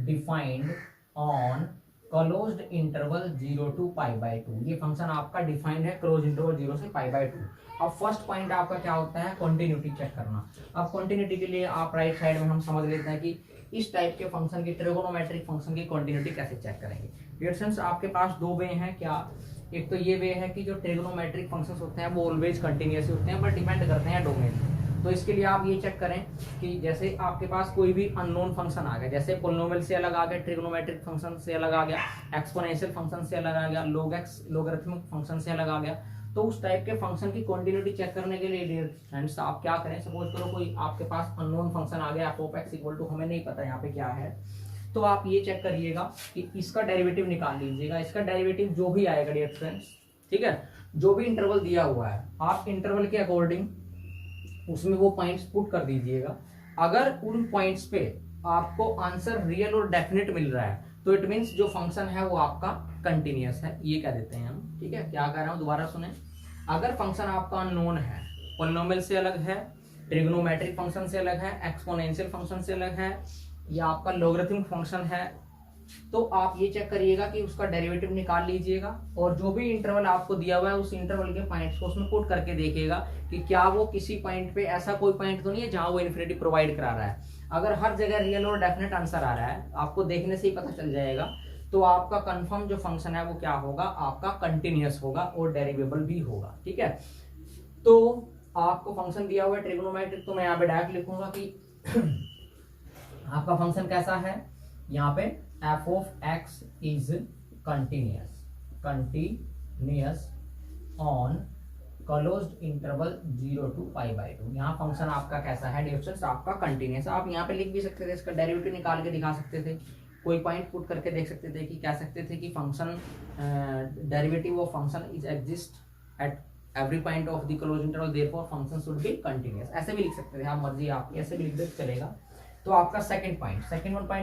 defined on closed interval 0 to π/2। ये फंक्शन आपका डिफाइंड है क्लोज इंटरवल 0 से π/2। अब फर्स्ट पॉइंट आपका क्या होता है, कंटिन्यूटी चेक करना। अब कंटिन्यूटी के लिए आप राइट साइड में हम समझ लेते हैं कि इस टाइप के फंक्शन की, ट्रिगोनोमेट्रिक फंक्शन की कंटिन्यूटी कैसे चेक करेंगे। डियर फ्रेंड्स आपके पास दो वे हैं। क्या, एक तो ये वे है कि जो ट्रिगोनोमेट्रिक फंक्शंस होते हैं वो ऑलवेज कंटिन्यूअस होते हैं, बट डिपेंड करते हैं डोमेन। तो इसके लिए आप ये चेक करें कि जैसे आपके पास कोई भी अननोन फंक्शन आ गया, जैसे पोलिनोमियल से अलग आ गया, ट्रिगोनोमेट्रिक फंक्शन से अलग आ गया, एक्सपोनेंशियल फंक्शन से अलग आ गया, लोगरिथमिक फंक्शन से अलग आ गया, तो उस टाइप के फंक्शन की कंटिन्यूटी चेक करने के लिए डियर फ्रेंड्स आप क्या करें, सपोज करो कोई आपके पास अननोन फंक्शन आ गया f of x equal to, हमें नहीं पता यहाँ पे क्या है, तो आप ये चेक करिएगा कि इसका डेरिवेटिव निकाल लीजिएगा। इसका डेरिवेटिव जो भी आएगा डियर फ्रेंड्स, ठीक है, जो भी इंटरवल दिया हुआ है आप इंटरवल के अकॉर्डिंग उसमें वो पॉइंट्स पुट कर दीजिएगा। अगर उन पॉइंट्स पे आपको आंसर रियल और डेफिनेट मिल रहा है तो इट मीन्स जो फंक्शन है वो आपका कंटिन्यूअस है, ये कह देते हैं हम। ठीक है, क्या कह रहा हूँ दोबारा सुने। अगर फंक्शन आपका अननोन है, पॉलिनोमियल से अलग है, ट्रिग्नोमेट्रिक फंक्शन से अलग है, एक्सपोनेंशियल फंक्शन से अलग है, या आपका लॉगरिथमिक फंक्शन है। तो आप ये चेक करिएगा कि उसका डेरिवेटिव निकाल लीजिएगा और जो भी इंटरवल आपको दिया हुआ है उस इंटरवल के पॉइंट्स को उसमें पुट करके देखिएगा कि क्या वो किसी पॉइंट पे ऐसा कोई पॉइंट तो नहीं है जहां वो इन्फिनिटी प्रोवाइड करा रहा है। अगर हर जगह रियल और डेफिनेट आंसर आ रहा है, आपको देखने से ही पता चल जाएगा, तो आपका कंफर्म जो फंक्शन है वो क्या होगा, आपका कंटिन्यूअस होगा और डेरिवेबल भी होगा। ठीक है, तो आपको फंक्शन दिया हुआ है ट्रिग्नोमेट्रिक, तो मैं यहाँ पे डायरेक्ट लिखूंगा कि आपका फंक्शन कैसा है, यहाँ पे f of x is continuous on closed interval 0 to π/2। यहाँ फंक्शन आपका कैसा है डिफरेंस, आपका कंटिन्यूअस। आप यहाँ पे लिख भी सकते थे, इसका डेरिवेटिव निकाल के दिखा सकते थे, कोई पॉइंट पुट करके देख सकते थे कि कह सकते थे कि function derivative of function is exist at every point of the close interval, therefore function should B continuous. ऐसे भी लिख सकते थे आप, मर्जी आपकी, ऐसे भी लिख दे चलेगा। तो आपका सेकंड पॉइंट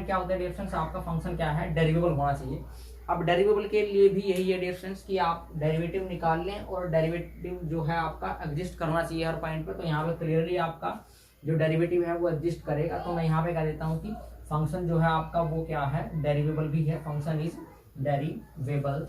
क्या होता है डिफरेंस, आपका फंक्शन क्या है, डेरिवेबल होना चाहिए। अब डेरिवेबल के लिए भी यही है डिफरेंस कि आप डेरिवेटिव निकाल लें और डेरिवेटिव जो है आपका एग्जिस्ट करना चाहिए हर पॉइंट पे। तो यहाँ पे क्लियरली आपका जो डेरिवेटिव है वो एग्जिस्ट करेगा। तो मैं यहाँ पे कह देता हूँ कि फंक्शन जो है आपका वो क्या है, डेरिवेबल भी है, function is derivable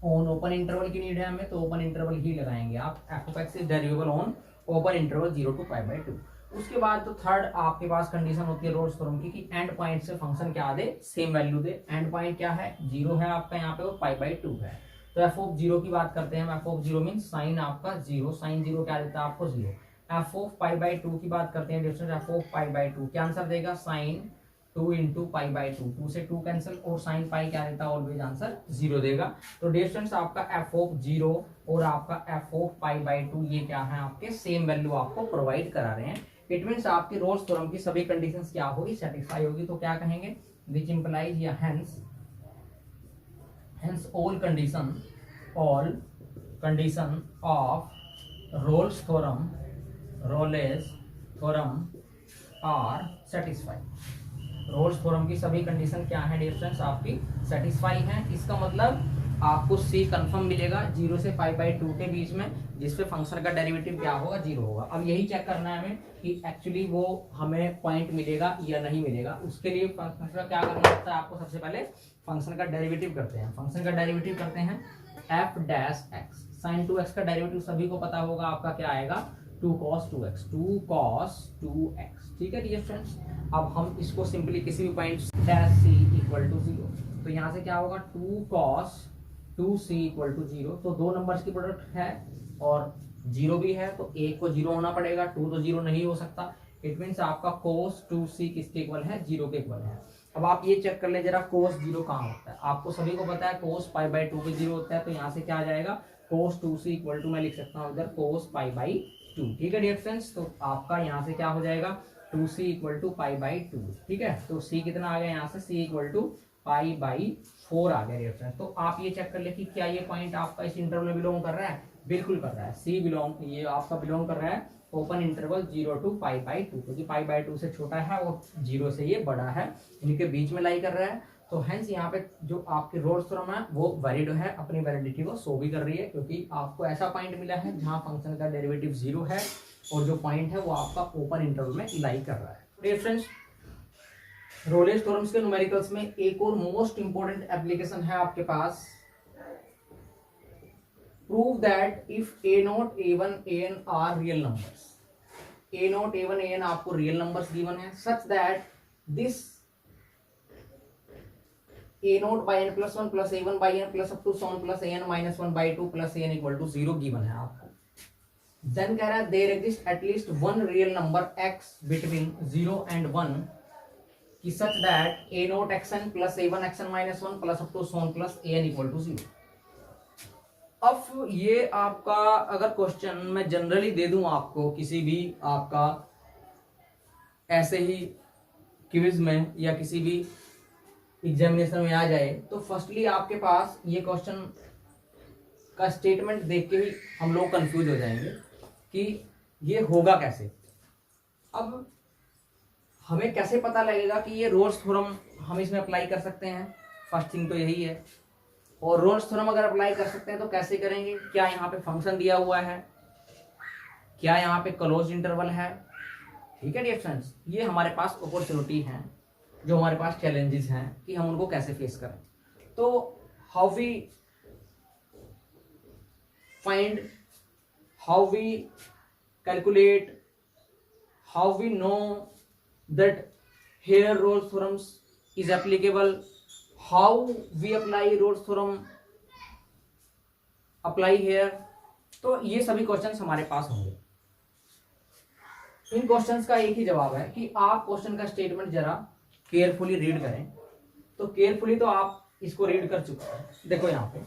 on open interval की नीड है हमें, तो ओपन इंटरवल ही लगाएंगे आप, F of X is derivable on open interval 0 to π/2। उसके बाद तो थर्ड आपके पास कंडीशन होती है रोल्स थ्योरम की कि एंड पॉइंट से फंक्शन क्या दे, सेम वैल्यू दे। एंड पॉइंट क्या है, 0 है आपका यहाँ पे और π/2 है। तो एफ ऑफ 0 की बात करते हैं, एफ ऑफ 0 मीन साइन आपका 0, साइन 0 क्या देता है आपको 0। एफ ऑफ π/2 की बात करते हैं डिफरेंस, एफ ऑफ π/2 क्या आंसर देगा, साइन 2 इंटू π/2, 2 से 2 कैंसिल और साइन पाई क्या देता है, ऑलवेज आंसर 0 देगा। तो डिफरेंस आपका एफ ऑफ 0 और आपका एफ ऑफ π/2 ये क्या है, आपके सेम वैल्यू आपको प्रोवाइड करा रहे हैं। इट मीन्स आपके रोल्स थ्योरम की सभी कंडीशंस क्या होगी, सेटिस्फाई होगी। तो क्या कहेंगे, विच इंप्लाइज या hence all condition of Rolle's theorem are satisfied. Rolle's theorem की सभी कंडीशन क्या है डिफरेंस, आपकी सेटिस्फाई है। इसका मतलब आपको सी कंफर्म मिलेगा 0 से π/2 के बीच में, जिसपे फंक्शन का डेरिवेटिव क्या होगा, 0 होगा। अब यही चेक करना है हमें कि एक्चुअली वो हमें पॉइंट मिलेगा या नहीं मिलेगा। उसके लिए फंक्शन का क्या करना होता है, आपको सबसे पहले फंक्शन का डेरिवेटिव करते हैं। फंक्शन का डेरिवेटिव करते हैं f dash x, sign 2x का डेरिवेटिव सभी को पता होगा, आपका क्या आएगा 2 cos 2x। ठीक है डियर फ्रेंड्स, अब हम इसको सिंपली किसी भी point dash c equal to 0, तो यहाँ से क्या होगा 2 cos 2c इक्वल टू 0। तो दो नंबर्स की प्रोडक्ट है और 0 भी है, तो एक को 0 होना पड़ेगा, 2 तो 0 नहीं हो सकता। इट मीन्स आपका cos 2c किसके इक्वल है, 0 के इक्वल है। अब आप ये चेक कर ले जरा cos 0 कहाँ होता है, आपको सभी को पता है cos π/2 पे 0 होता है। तो यहाँ से क्या आ जाएगा, cos 2c इक्वल टू मैं लिख सकता हूँ इधर cos π/2। ठीक है डियर फ्रेंड्स, तो आपका यहाँ से क्या हो जाएगा 2c इक्वल टू π/2। ठीक है, तो c कितना आ गया यहाँ से, c इक्वल टू π/4 आ गया डियर फ्रेंड्स। तो आप ये चेक कर ले कि क्या ये पॉइंट आपका इस इंटरवल में बिलोंग कर रहा है, बिल्कुल कर रहा है। ये आपका बिलोंग कर रहा है ओपन इंटरवल 0 to π/2, क्योंकि π/2 से छोटा है और 0 से ये बड़ा है, इनके बीच में लाई कर रहा है। तो हेंस यहाँ पे जो आपके रोल्स थ्योरम है वो वैलिड है, अपनी वैलिडिटी को शो भी कर रही है, क्योंकि आपको ऐसा पॉइंट मिला है जहाँ फंक्शन का डेरिवेटिव 0 है और जो पॉइंट है वो आपका ओपन इंटरवल में लाई कर रहा है। डियर फ्रेंड्स, रोलेस थ्योरम्स के न्यूमेरिकल्स में एक और मोस्ट इंपोर्टेंट एप्लीकेशन है आपके पास, prove that if a0 a1 an are real numbers. a0 a1 an आपको रियल नंबर्स गिवन है, such that this a0 by n plus 1 plus a1 by n plus up to so on plus an minus 1 by 2 plus an equal to 0 given है आपको। Then कह रहा है there exist at least one real number x between 0 and 1 कि such that a0 xn plus a1 xn minus 1 plus up to so on plus an equal to 0। अब ये आपका अगर क्वेश्चन मैं जनरली दे दूं आपको किसी भी आपका ऐसे ही क्विज में या किसी भी एग्जामिनेशन में आ जाए, तो फर्स्टली आपके पास ये क्वेश्चन का स्टेटमेंट देख के ही हम लोग कंफ्यूज हो जाएंगे कि ये होगा कैसे। अब हमें कैसे पता लगेगा कि ये रोल्स थ्योरम हम इसमें अप्लाई कर सकते हैं, फर्स्ट थिंग तो यही है। और रोल्स थ्योरम अगर अप्लाई कर सकते हैं तो कैसे करेंगे, क्या यहाँ पे फंक्शन दिया हुआ है, क्या यहाँ पे क्लोज इंटरवल है? ठीक है डियर फ्रेंड्स, ये हमारे पास अपॉर्चुनिटी है, जो हमारे पास चैलेंजेस हैं कि हम उनको कैसे फेस करें। तो how we find, how we calculate, how we know that here Rolle's theorem is applicable, how we apply Rolle's theorem apply here। तो ये सभी क्वेश्चंस हमारे पास होंगे। इन क्वेश्चंस का एक ही जवाब है कि आप क्वेश्चन का स्टेटमेंट जरा केयरफुली रीड करें। तो केयरफुली तो आप इसको रीड कर चुके हैं। देखो यहाँ पे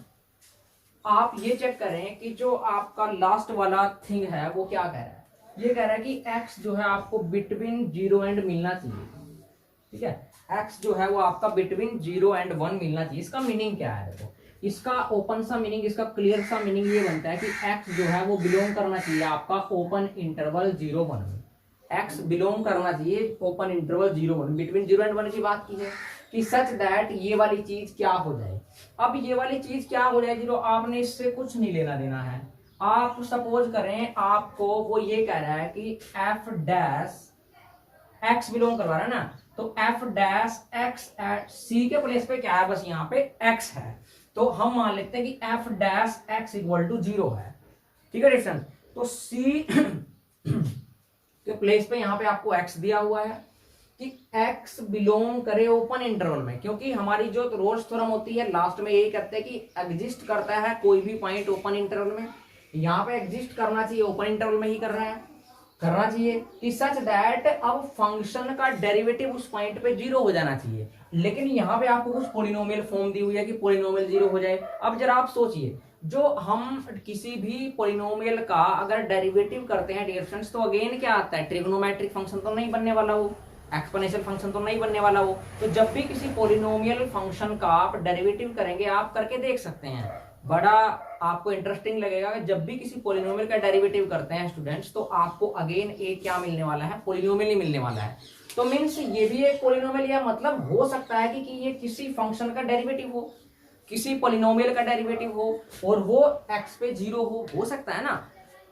आप ये चेक करें कि जो आपका लास्ट वाला थिंग है वो क्या कह रहा है। ये कह रहा है कि x जो है आपको बिटवीन 0 एंड मिलना चाहिए। ठीक है, x जो है वो आपका बिटवीन 0 एंड 1 मिलना चाहिए। इसका मीनिंग क्या है? देखो इसका ओपन सा मीनिंग, इसका क्लियर सा मीनिंग ये बनता है कि x जो है वो बिलोंग करना चाहिए आपका ओपन इंटरवल 0-1 में। x बिलोंग करना चाहिए ओपन इंटरवल 0-1, बिटवीन 0 एंड 1 की बात की है कि सच दैट ये वाली चीज क्या हो जाए। अब ये वाली चीज क्या हो जाएगी, जो आपने इससे कुछ नहीं लेना देना है। आप सपोज करें आपको वो ये कह रहा है कि f डैश x बिलोंग करवा रहा है ना, तो f dash x at c के प्लेस पे क्या है, बस यहाँ पे x है। तो हम मान लेते हैं कि f dash x equal to 0 है। ठीक है डिस्टेंस, तो c के प्लेस पे यहाँ पे आपको x दिया हुआ है कि x बिलोंग करे ओपन इंटरवल में, क्योंकि हमारी जो रोल्स थ्योरम होती है लास्ट में यही कहते हैं कि एग्जिस्ट करता है कोई भी पॉइंट ओपन इंटरवल में। यहाँ पे एग्जिस्ट करना चाहिए ओपन इंटरवल में ही कर रहा है, करना चाहिए कि सच दैट अब फंक्शन का डेरिवेटिव उस पॉइंट पे 0 हो जाना चाहिए। लेकिन यहाँ पे आपको कुछ पोलिनोमियल फॉर्म दी हुई है कि पोलिनोमियल 0 हो जाए। अब जरा आप सोचिए, जो हम किसी भी पोलिनोमियल का अगर डेरिवेटिव करते हैं डियर फ्रेंड्स, तो अगेन क्या आता है, ट्रिग्नोमेट्रिक फंक्शन तो नहीं बनने वाला वो, एक्सपोनेंशियल फंक्शन तो नहीं बनने वाला वो। तो जब भी किसी पोलिनोमियल फंक्शन का आप डेरिवेटिव करेंगे, आप करके देख सकते हैं, बड़ा आपको इंटरेस्टिंग लगेगा। जब भी किसी पोलिनोमियल का डेरिवेटिव करते हैं स्टूडेंट्स, तो आपको अगेन एक क्या मिलने वाला है, पोलिनोमियल ही मिलने वाला है। तो मीन्स ये भी एक पोलिनोमियल, या मतलब हो सकता है कि ये किसी फंक्शन का डेरिवेटिव हो, किसी पोलिनोमियल का डेरिवेटिव हो, और वो x पे 0 हो सकता है ना।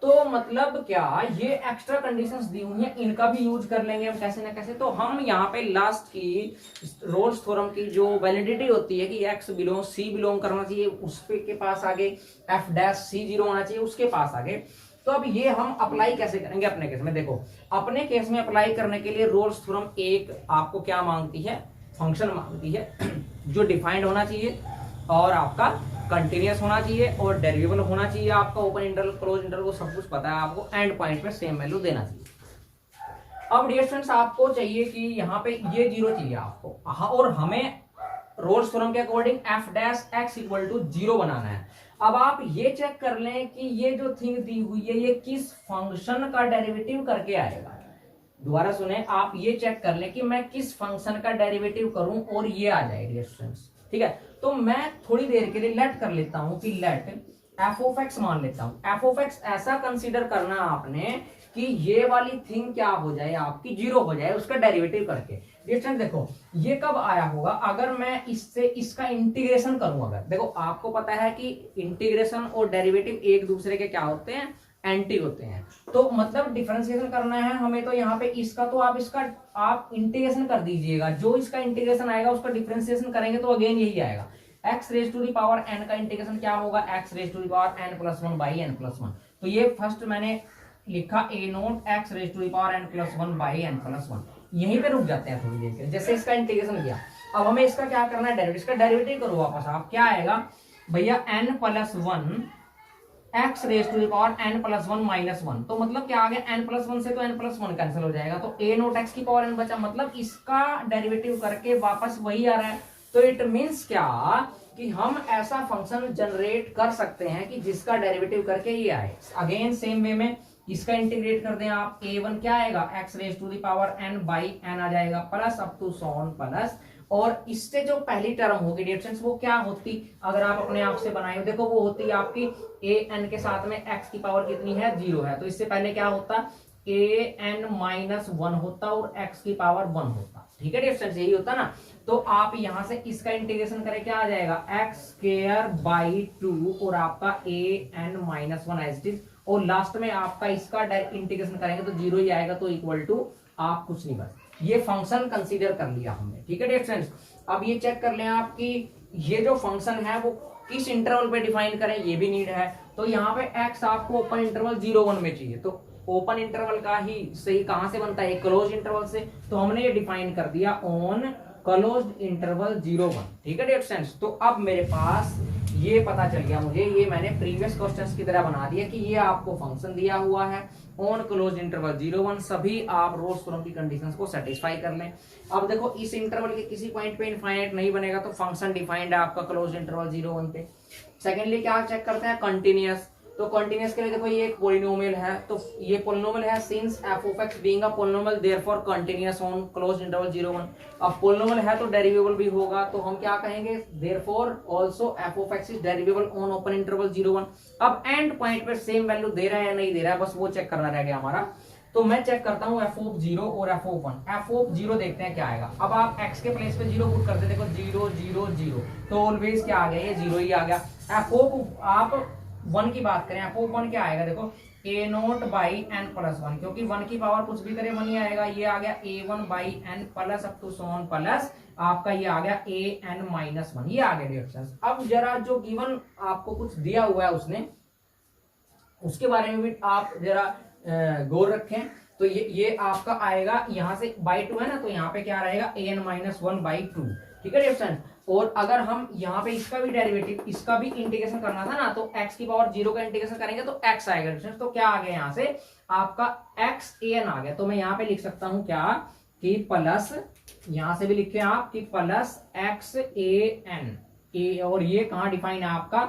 तो मतलब क्या, ये एक्स्ट्रा कंडीशंस दी हुई हैं, इनका भी यूज कर लेंगे हम कैसे ना कैसे। तो हम यहाँ पे लास्ट की रोल्स थ्योरम की जो वैलिडिटी होती है कि x बिलोंग c बिलोंग करना चाहिए, उस पे के पास आगे f डैश c 0 होना चाहिए उसके पास आगे। तो अब ये हम अप्लाई कैसे करेंगे अपने केस में। देखो अपने केस में अप्लाई करने के लिए रोल्स थ्योरम एक आपको क्या मांगती है, फंक्शन मांगती है जो डिफाइंड होना चाहिए और आपका कंटिन्यूअस होना चाहिए और डेरिवेबल होना चाहिए आपका ओपन इंटरवल क्लोज इंटरवल को सब कुछ पता है आपको, एंड पॉइंट पे सेम वैल्यू देना चाहिए। अब डियर फ्रेंड्स आपको चाहिए कि यहाँ पे ये 0 चाहिए आपको, और हमें रोल्स थ्योरम के according f dash x equal to 0 बनाना है। अब आप ये चेक कर लें कि ये जो थिंग दी हुई है ये किस फंक्शन का डेरिवेटिव करके आएगा। दोबारा सुने, आप ये चेक कर लें कि मैं किस फंक्शन का डेरिवेटिव करूं और ये आ जाए डियर फ्रेंड्स। ठीक है, तो मैं थोड़ी देर के लिए लेट कर लेता हूं कि लेट f ऑफ x मान लेता हूं। f ऑफ x ऐसा कंसीडर करना आपने कि ये वाली थिंग क्या हो जाए, आपकी 0 हो जाए उसका डेरिवेटिव करके। डिस्टेंस देखो ये कब आया होगा, अगर मैं इससे इसका इंटीग्रेशन करूं। अगर देखो आपको पता है कि इंटीग्रेशन और डेरिवेटिव एक दूसरे के क्या होते हैं, एंटी होते हैं। तो मतलब डिफरेंशिएशन करना है हमें, तो यहाँ पे इसका तो आप इसका आप इंटीग्रेशन कर दीजिएगा, जो इसका इंटीग्रेशन आएगा उसका डिफरेंशिएशन करेंगे तो अगेन यही आएगा। x raise to the power n का इंटीग्रेशन क्या होगा, x raise to the power n plus 1 by n plus 1। तो ये फर्स्ट मैंने लिखा a naught x raise to the power n plus 1 by n plus 1। यहीं पे रुक जाते हैं थोड़ी देर के, जैसे इसका इंटीग्रेशन किया। अब हमें इसका क्या करना है, डेरिवेटिव। इसका डेरिवेटिव करो वापस आप, क्या आएगा भैया n plus 1 x raise to the power n plus 1 minus 1। तो मतलब क्या आ गया, n प्लस 1 से तो n प्लस 1 कैंसिल हो जाएगा, तो a नोट x की पावर n बचा। मतलब इसका डेरिवेटिव करके वापस वही आ रहा है। तो इट मीन्स क्या कि हम ऐसा फंक्शन जनरेट कर सकते हैं कि जिसका डेरिवेटिव करके ये आए। अगेन सेम वे में इसका इंटीग्रेट कर दें आप, a1 क्या आएगा, x raise to the power n by n आ जाएगा, plus up to so on plus, और इससे जो पहली टर्म होगी डियर फ्रेंड्स वो क्या होती, अगर आप अपने आप से बनाए हो, देखो वो होती है आपकी a n के साथ में x की पावर कितनी है, 0 है। तो इससे पहले क्या होता, a n माइनस 1 होता और x की पावर 1 होता। ठीक है डियर फ्रेंड्स, यही होता ना। तो आप यहां से इसका इंटीग्रेशन करें, क्या आ जाएगा, x स्क्वायर बाई 2 और आपका a n minus 1 as it is, और लास्ट में आपका इसका डायरेक्ट इंटीग्रेशन करेंगे तो 0 ही आएगा, तो इक्वल टू आप कुछ नहीं, बस ये फंक्शन कंसीडर कर लिया हमने। ठीक है डियर फ्रेंड्स, अब ये चेक कर लें आप कि ये जो फंक्शन है वो किस इंटरवल पे डिफाइन करें, ये भी नीड है। तो यहाँ पे x आपको ओपन इंटरवल 0-1 में चाहिए, तो ओपन इंटरवल का ही सही कहां से बनता है, क्लोज इंटरवल से। तो हमने ये डिफाइन कर दिया ऑन क्लोज्ड इंटरवल 0-1। ठीक है डियर फ्रेंड्स, तो अब मेरे पास ये पता चल गया मुझे, ये मैंने प्रीवियस क्वेश्चंस की तरह बना दिया कि ये आपको फंक्शन दिया हुआ है ऑन क्लोज इंटरवल 0-1, सभी आप रोल्स-थ्योरम की कंडीशंस को सेटिस्फाई कर लें। अब देखो इस इंटरवल के किसी पॉइंट पे इनफाइनाइट नहीं बनेगा, तो फंक्शन डिफाइंड है आपका क्लोज इंटरवल 0-1 पे। सेकेंडली क्या चेक करते हैं, कंटिन्यूअस। तो कंटिन्यूअस के लिए देखो ये एक पोलिनोमियल है, तो ये पोलिनोमियल है since f of x being a polynomial therefore continuous on closed interval 0-1। अब पोलिनोमियल है तो डेरिवेबल भी होगा, तो हम क्या कहेंगे, therefore also f of x is derivable on open interval 0-1। अब एंड पॉइंट पे सेम वैल्यू दे रहा है या नहीं दे रहा है, बस वो चेक करना रह गया हमारा। तो मैं चेक करता हूं f of 0 और f of 1। f of 0 देखते हैं क्या आएगा। अब आप x के प्लेस पे 0 पुट करते, देखो 0 0 0, तो ऑलवेज क्या आ गया, ये 0 ही आ गया। f of आप 1 की बात करें, f of 1 क्या आएगा, देखो a0 बाई n प्लस 1, क्योंकि 1 की पावर कुछ भी करे 1 ही आएगा। ये आ गया a1 by n plus up to so on plus आपका ये आ गया an माइनस 1, ये आ गया डिफरेंस। अब जरा जो गिवन आपको कुछ दिया हुआ है उसने, उसके बारे में भी आप जरा गौर रखें। तो ये आपका आएगा यहाँ से बाई 2 है ना, तो यहाँ पे क्या रहेगा an माइनस 1 बाई 2। ठीक है डिफरेंस, और अगर हम यहाँ पे इसका भी डेरिवेटिव, इसका भी इंटीग्रेशन करना था ना, तो x की पावर 0 का इंटीग्रेशन करेंगे तो x आएगा डिफरेंस। तो क्या आ गया यहाँ से आपका x an आ गया। तो मैं यहाँ पे लिख सकता हूँ क्या कि प्लस, यहाँ से भी लिखे आप कि प्लस x an, और ये कहाँ डिफाइन है आपका,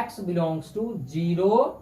x बिलोंग्स टू 0।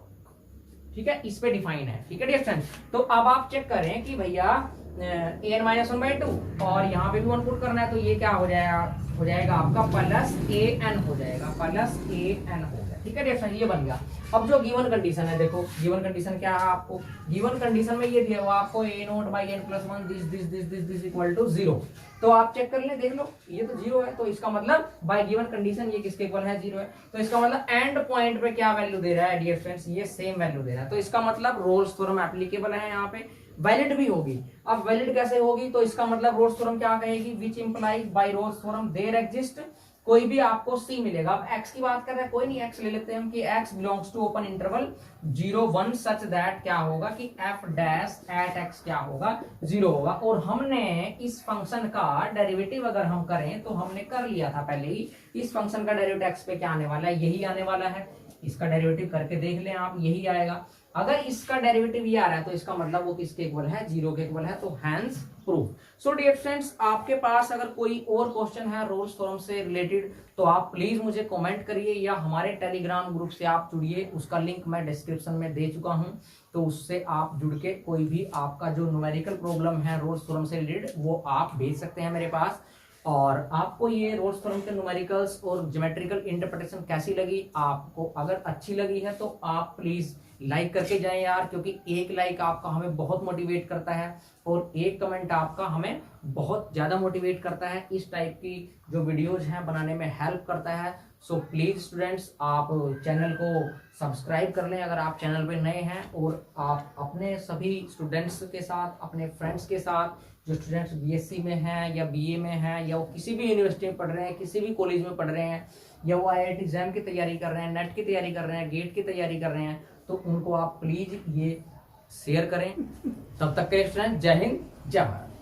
ठीक है, इस पे डिफाइन है। ठीक है डियर फ्रेंड्स, तो अब आप चेक करें कि भैया an माइनस 1 बाई 2 और यहाँ पे भी 1 पुट करना है, तो ये क्या हो जाएगा आपका प्लस an हो जाएगा, प्लस an हो गया। ठीक है डियर फ्रेंड्स, ये बन गया। अब जो गिवन कंडीशन है, देखो गिवन कंडीशन क्या है आपको, गिवन कंडीशन में ये दिया हुआ आपको a0 by n plus 1 this equal to 0। तो आप चेक कर लें, देख लो ये तो 0 है, तो इसका मतलब बाय गिवन कंडीशन ये किसके इक्वल है, 0 है। तो इसका मतलब एंड पॉइंट पे क्या वैल्यू दे रहा है डियर फ्रेंड्स, ये सेम वैल्यू दे रहा है। तो इसका मतलब रोल्स थ्योरम एप्लीकेबल है, यहाँ पे वैलिड भी होगी। अब वैलिड कैसे होगी, तो इसका मतलब रोल्स थ्योरम क्या कहेगी, which implies by Rolle's theorem there exist, कोई भी आपको सी मिलेगा। अब x की बात कर रहे हैं, कोई नहीं, x ले लेते हैं हम कि x belongs to open interval 0-1 such that क्या होगा कि f डैश एट x क्या होगा, 0 होगा। और हमने इस फंक्शन का डेरिवेटिव अगर हम करें तो हमने कर लिया था पहले ही, इस फंक्शन का डेरिवेटिव x पे क्या आने वाला है, यही आने वाला है। इसका डेरिवेटिव करके देख लें आप, यही आएगा। अगर इसका डेरिवेटिव ये आ रहा है तो इसका मतलब वो किसके इक्वल है, 0 के इक्वल है, तो hence proof. So dear friends, आपके पास अगर कोई और क्वेश्चन है रोल्स थ्योरम से रिलेटेड तो आप प्लीज मुझे कमेंट करिए, या हमारे टेलीग्राम ग्रुप से आप जुड़िए, उसका लिंक मैं डिस्क्रिप्शन में दे चुका हूं। तो उससे आप जुड़ के कोई भी आपका जो न्यूमेरिकल प्रॉब्लम है रोल्स थ्योरम से रिलेटेड वो आप भेज सकते हैं मेरे पास। और आपको ये रोल्स थ्योरम के न्यूमेरिकल्स और ज्योमेट्रिकल इंटरप्रिटेशन कैसी लगी, आपको अगर अच्छी लगी है तो आप प्लीज लाइक करके जाएं यार, क्योंकि एक लाइक आपका हमें बहुत मोटिवेट करता है और एक कमेंट आपका हमें बहुत ज्यादा मोटिवेट करता है, इस टाइप की जो वीडियोज हैं बनाने में हेल्प करता है। सो प्लीज स्टूडेंट्स, आप चैनल को सब्सक्राइब कर लें अगर आप चैनल पे नए हैं, और आप अपने सभी स्टूडेंट्स के साथ, अपने फ्रेंड्स के साथ, जो स्टूडेंट्स बीएससी में हैं या बीए में हैं या वो किसी भी यूनिवर्सिटी में पढ़ रहे हैं, किसी भी कॉलेज में पढ़ रहे हैं, या वो आईआईटी एग्जाम की तैयारी कर रहे हैं, नेट की तैयारी कर रहे हैं, गेट की तैयारी कर रहे हैं, तो उनको आप प्लीज ये शेयर करें। तब तक के स्टूडेंट, जय हिंद जय भारत।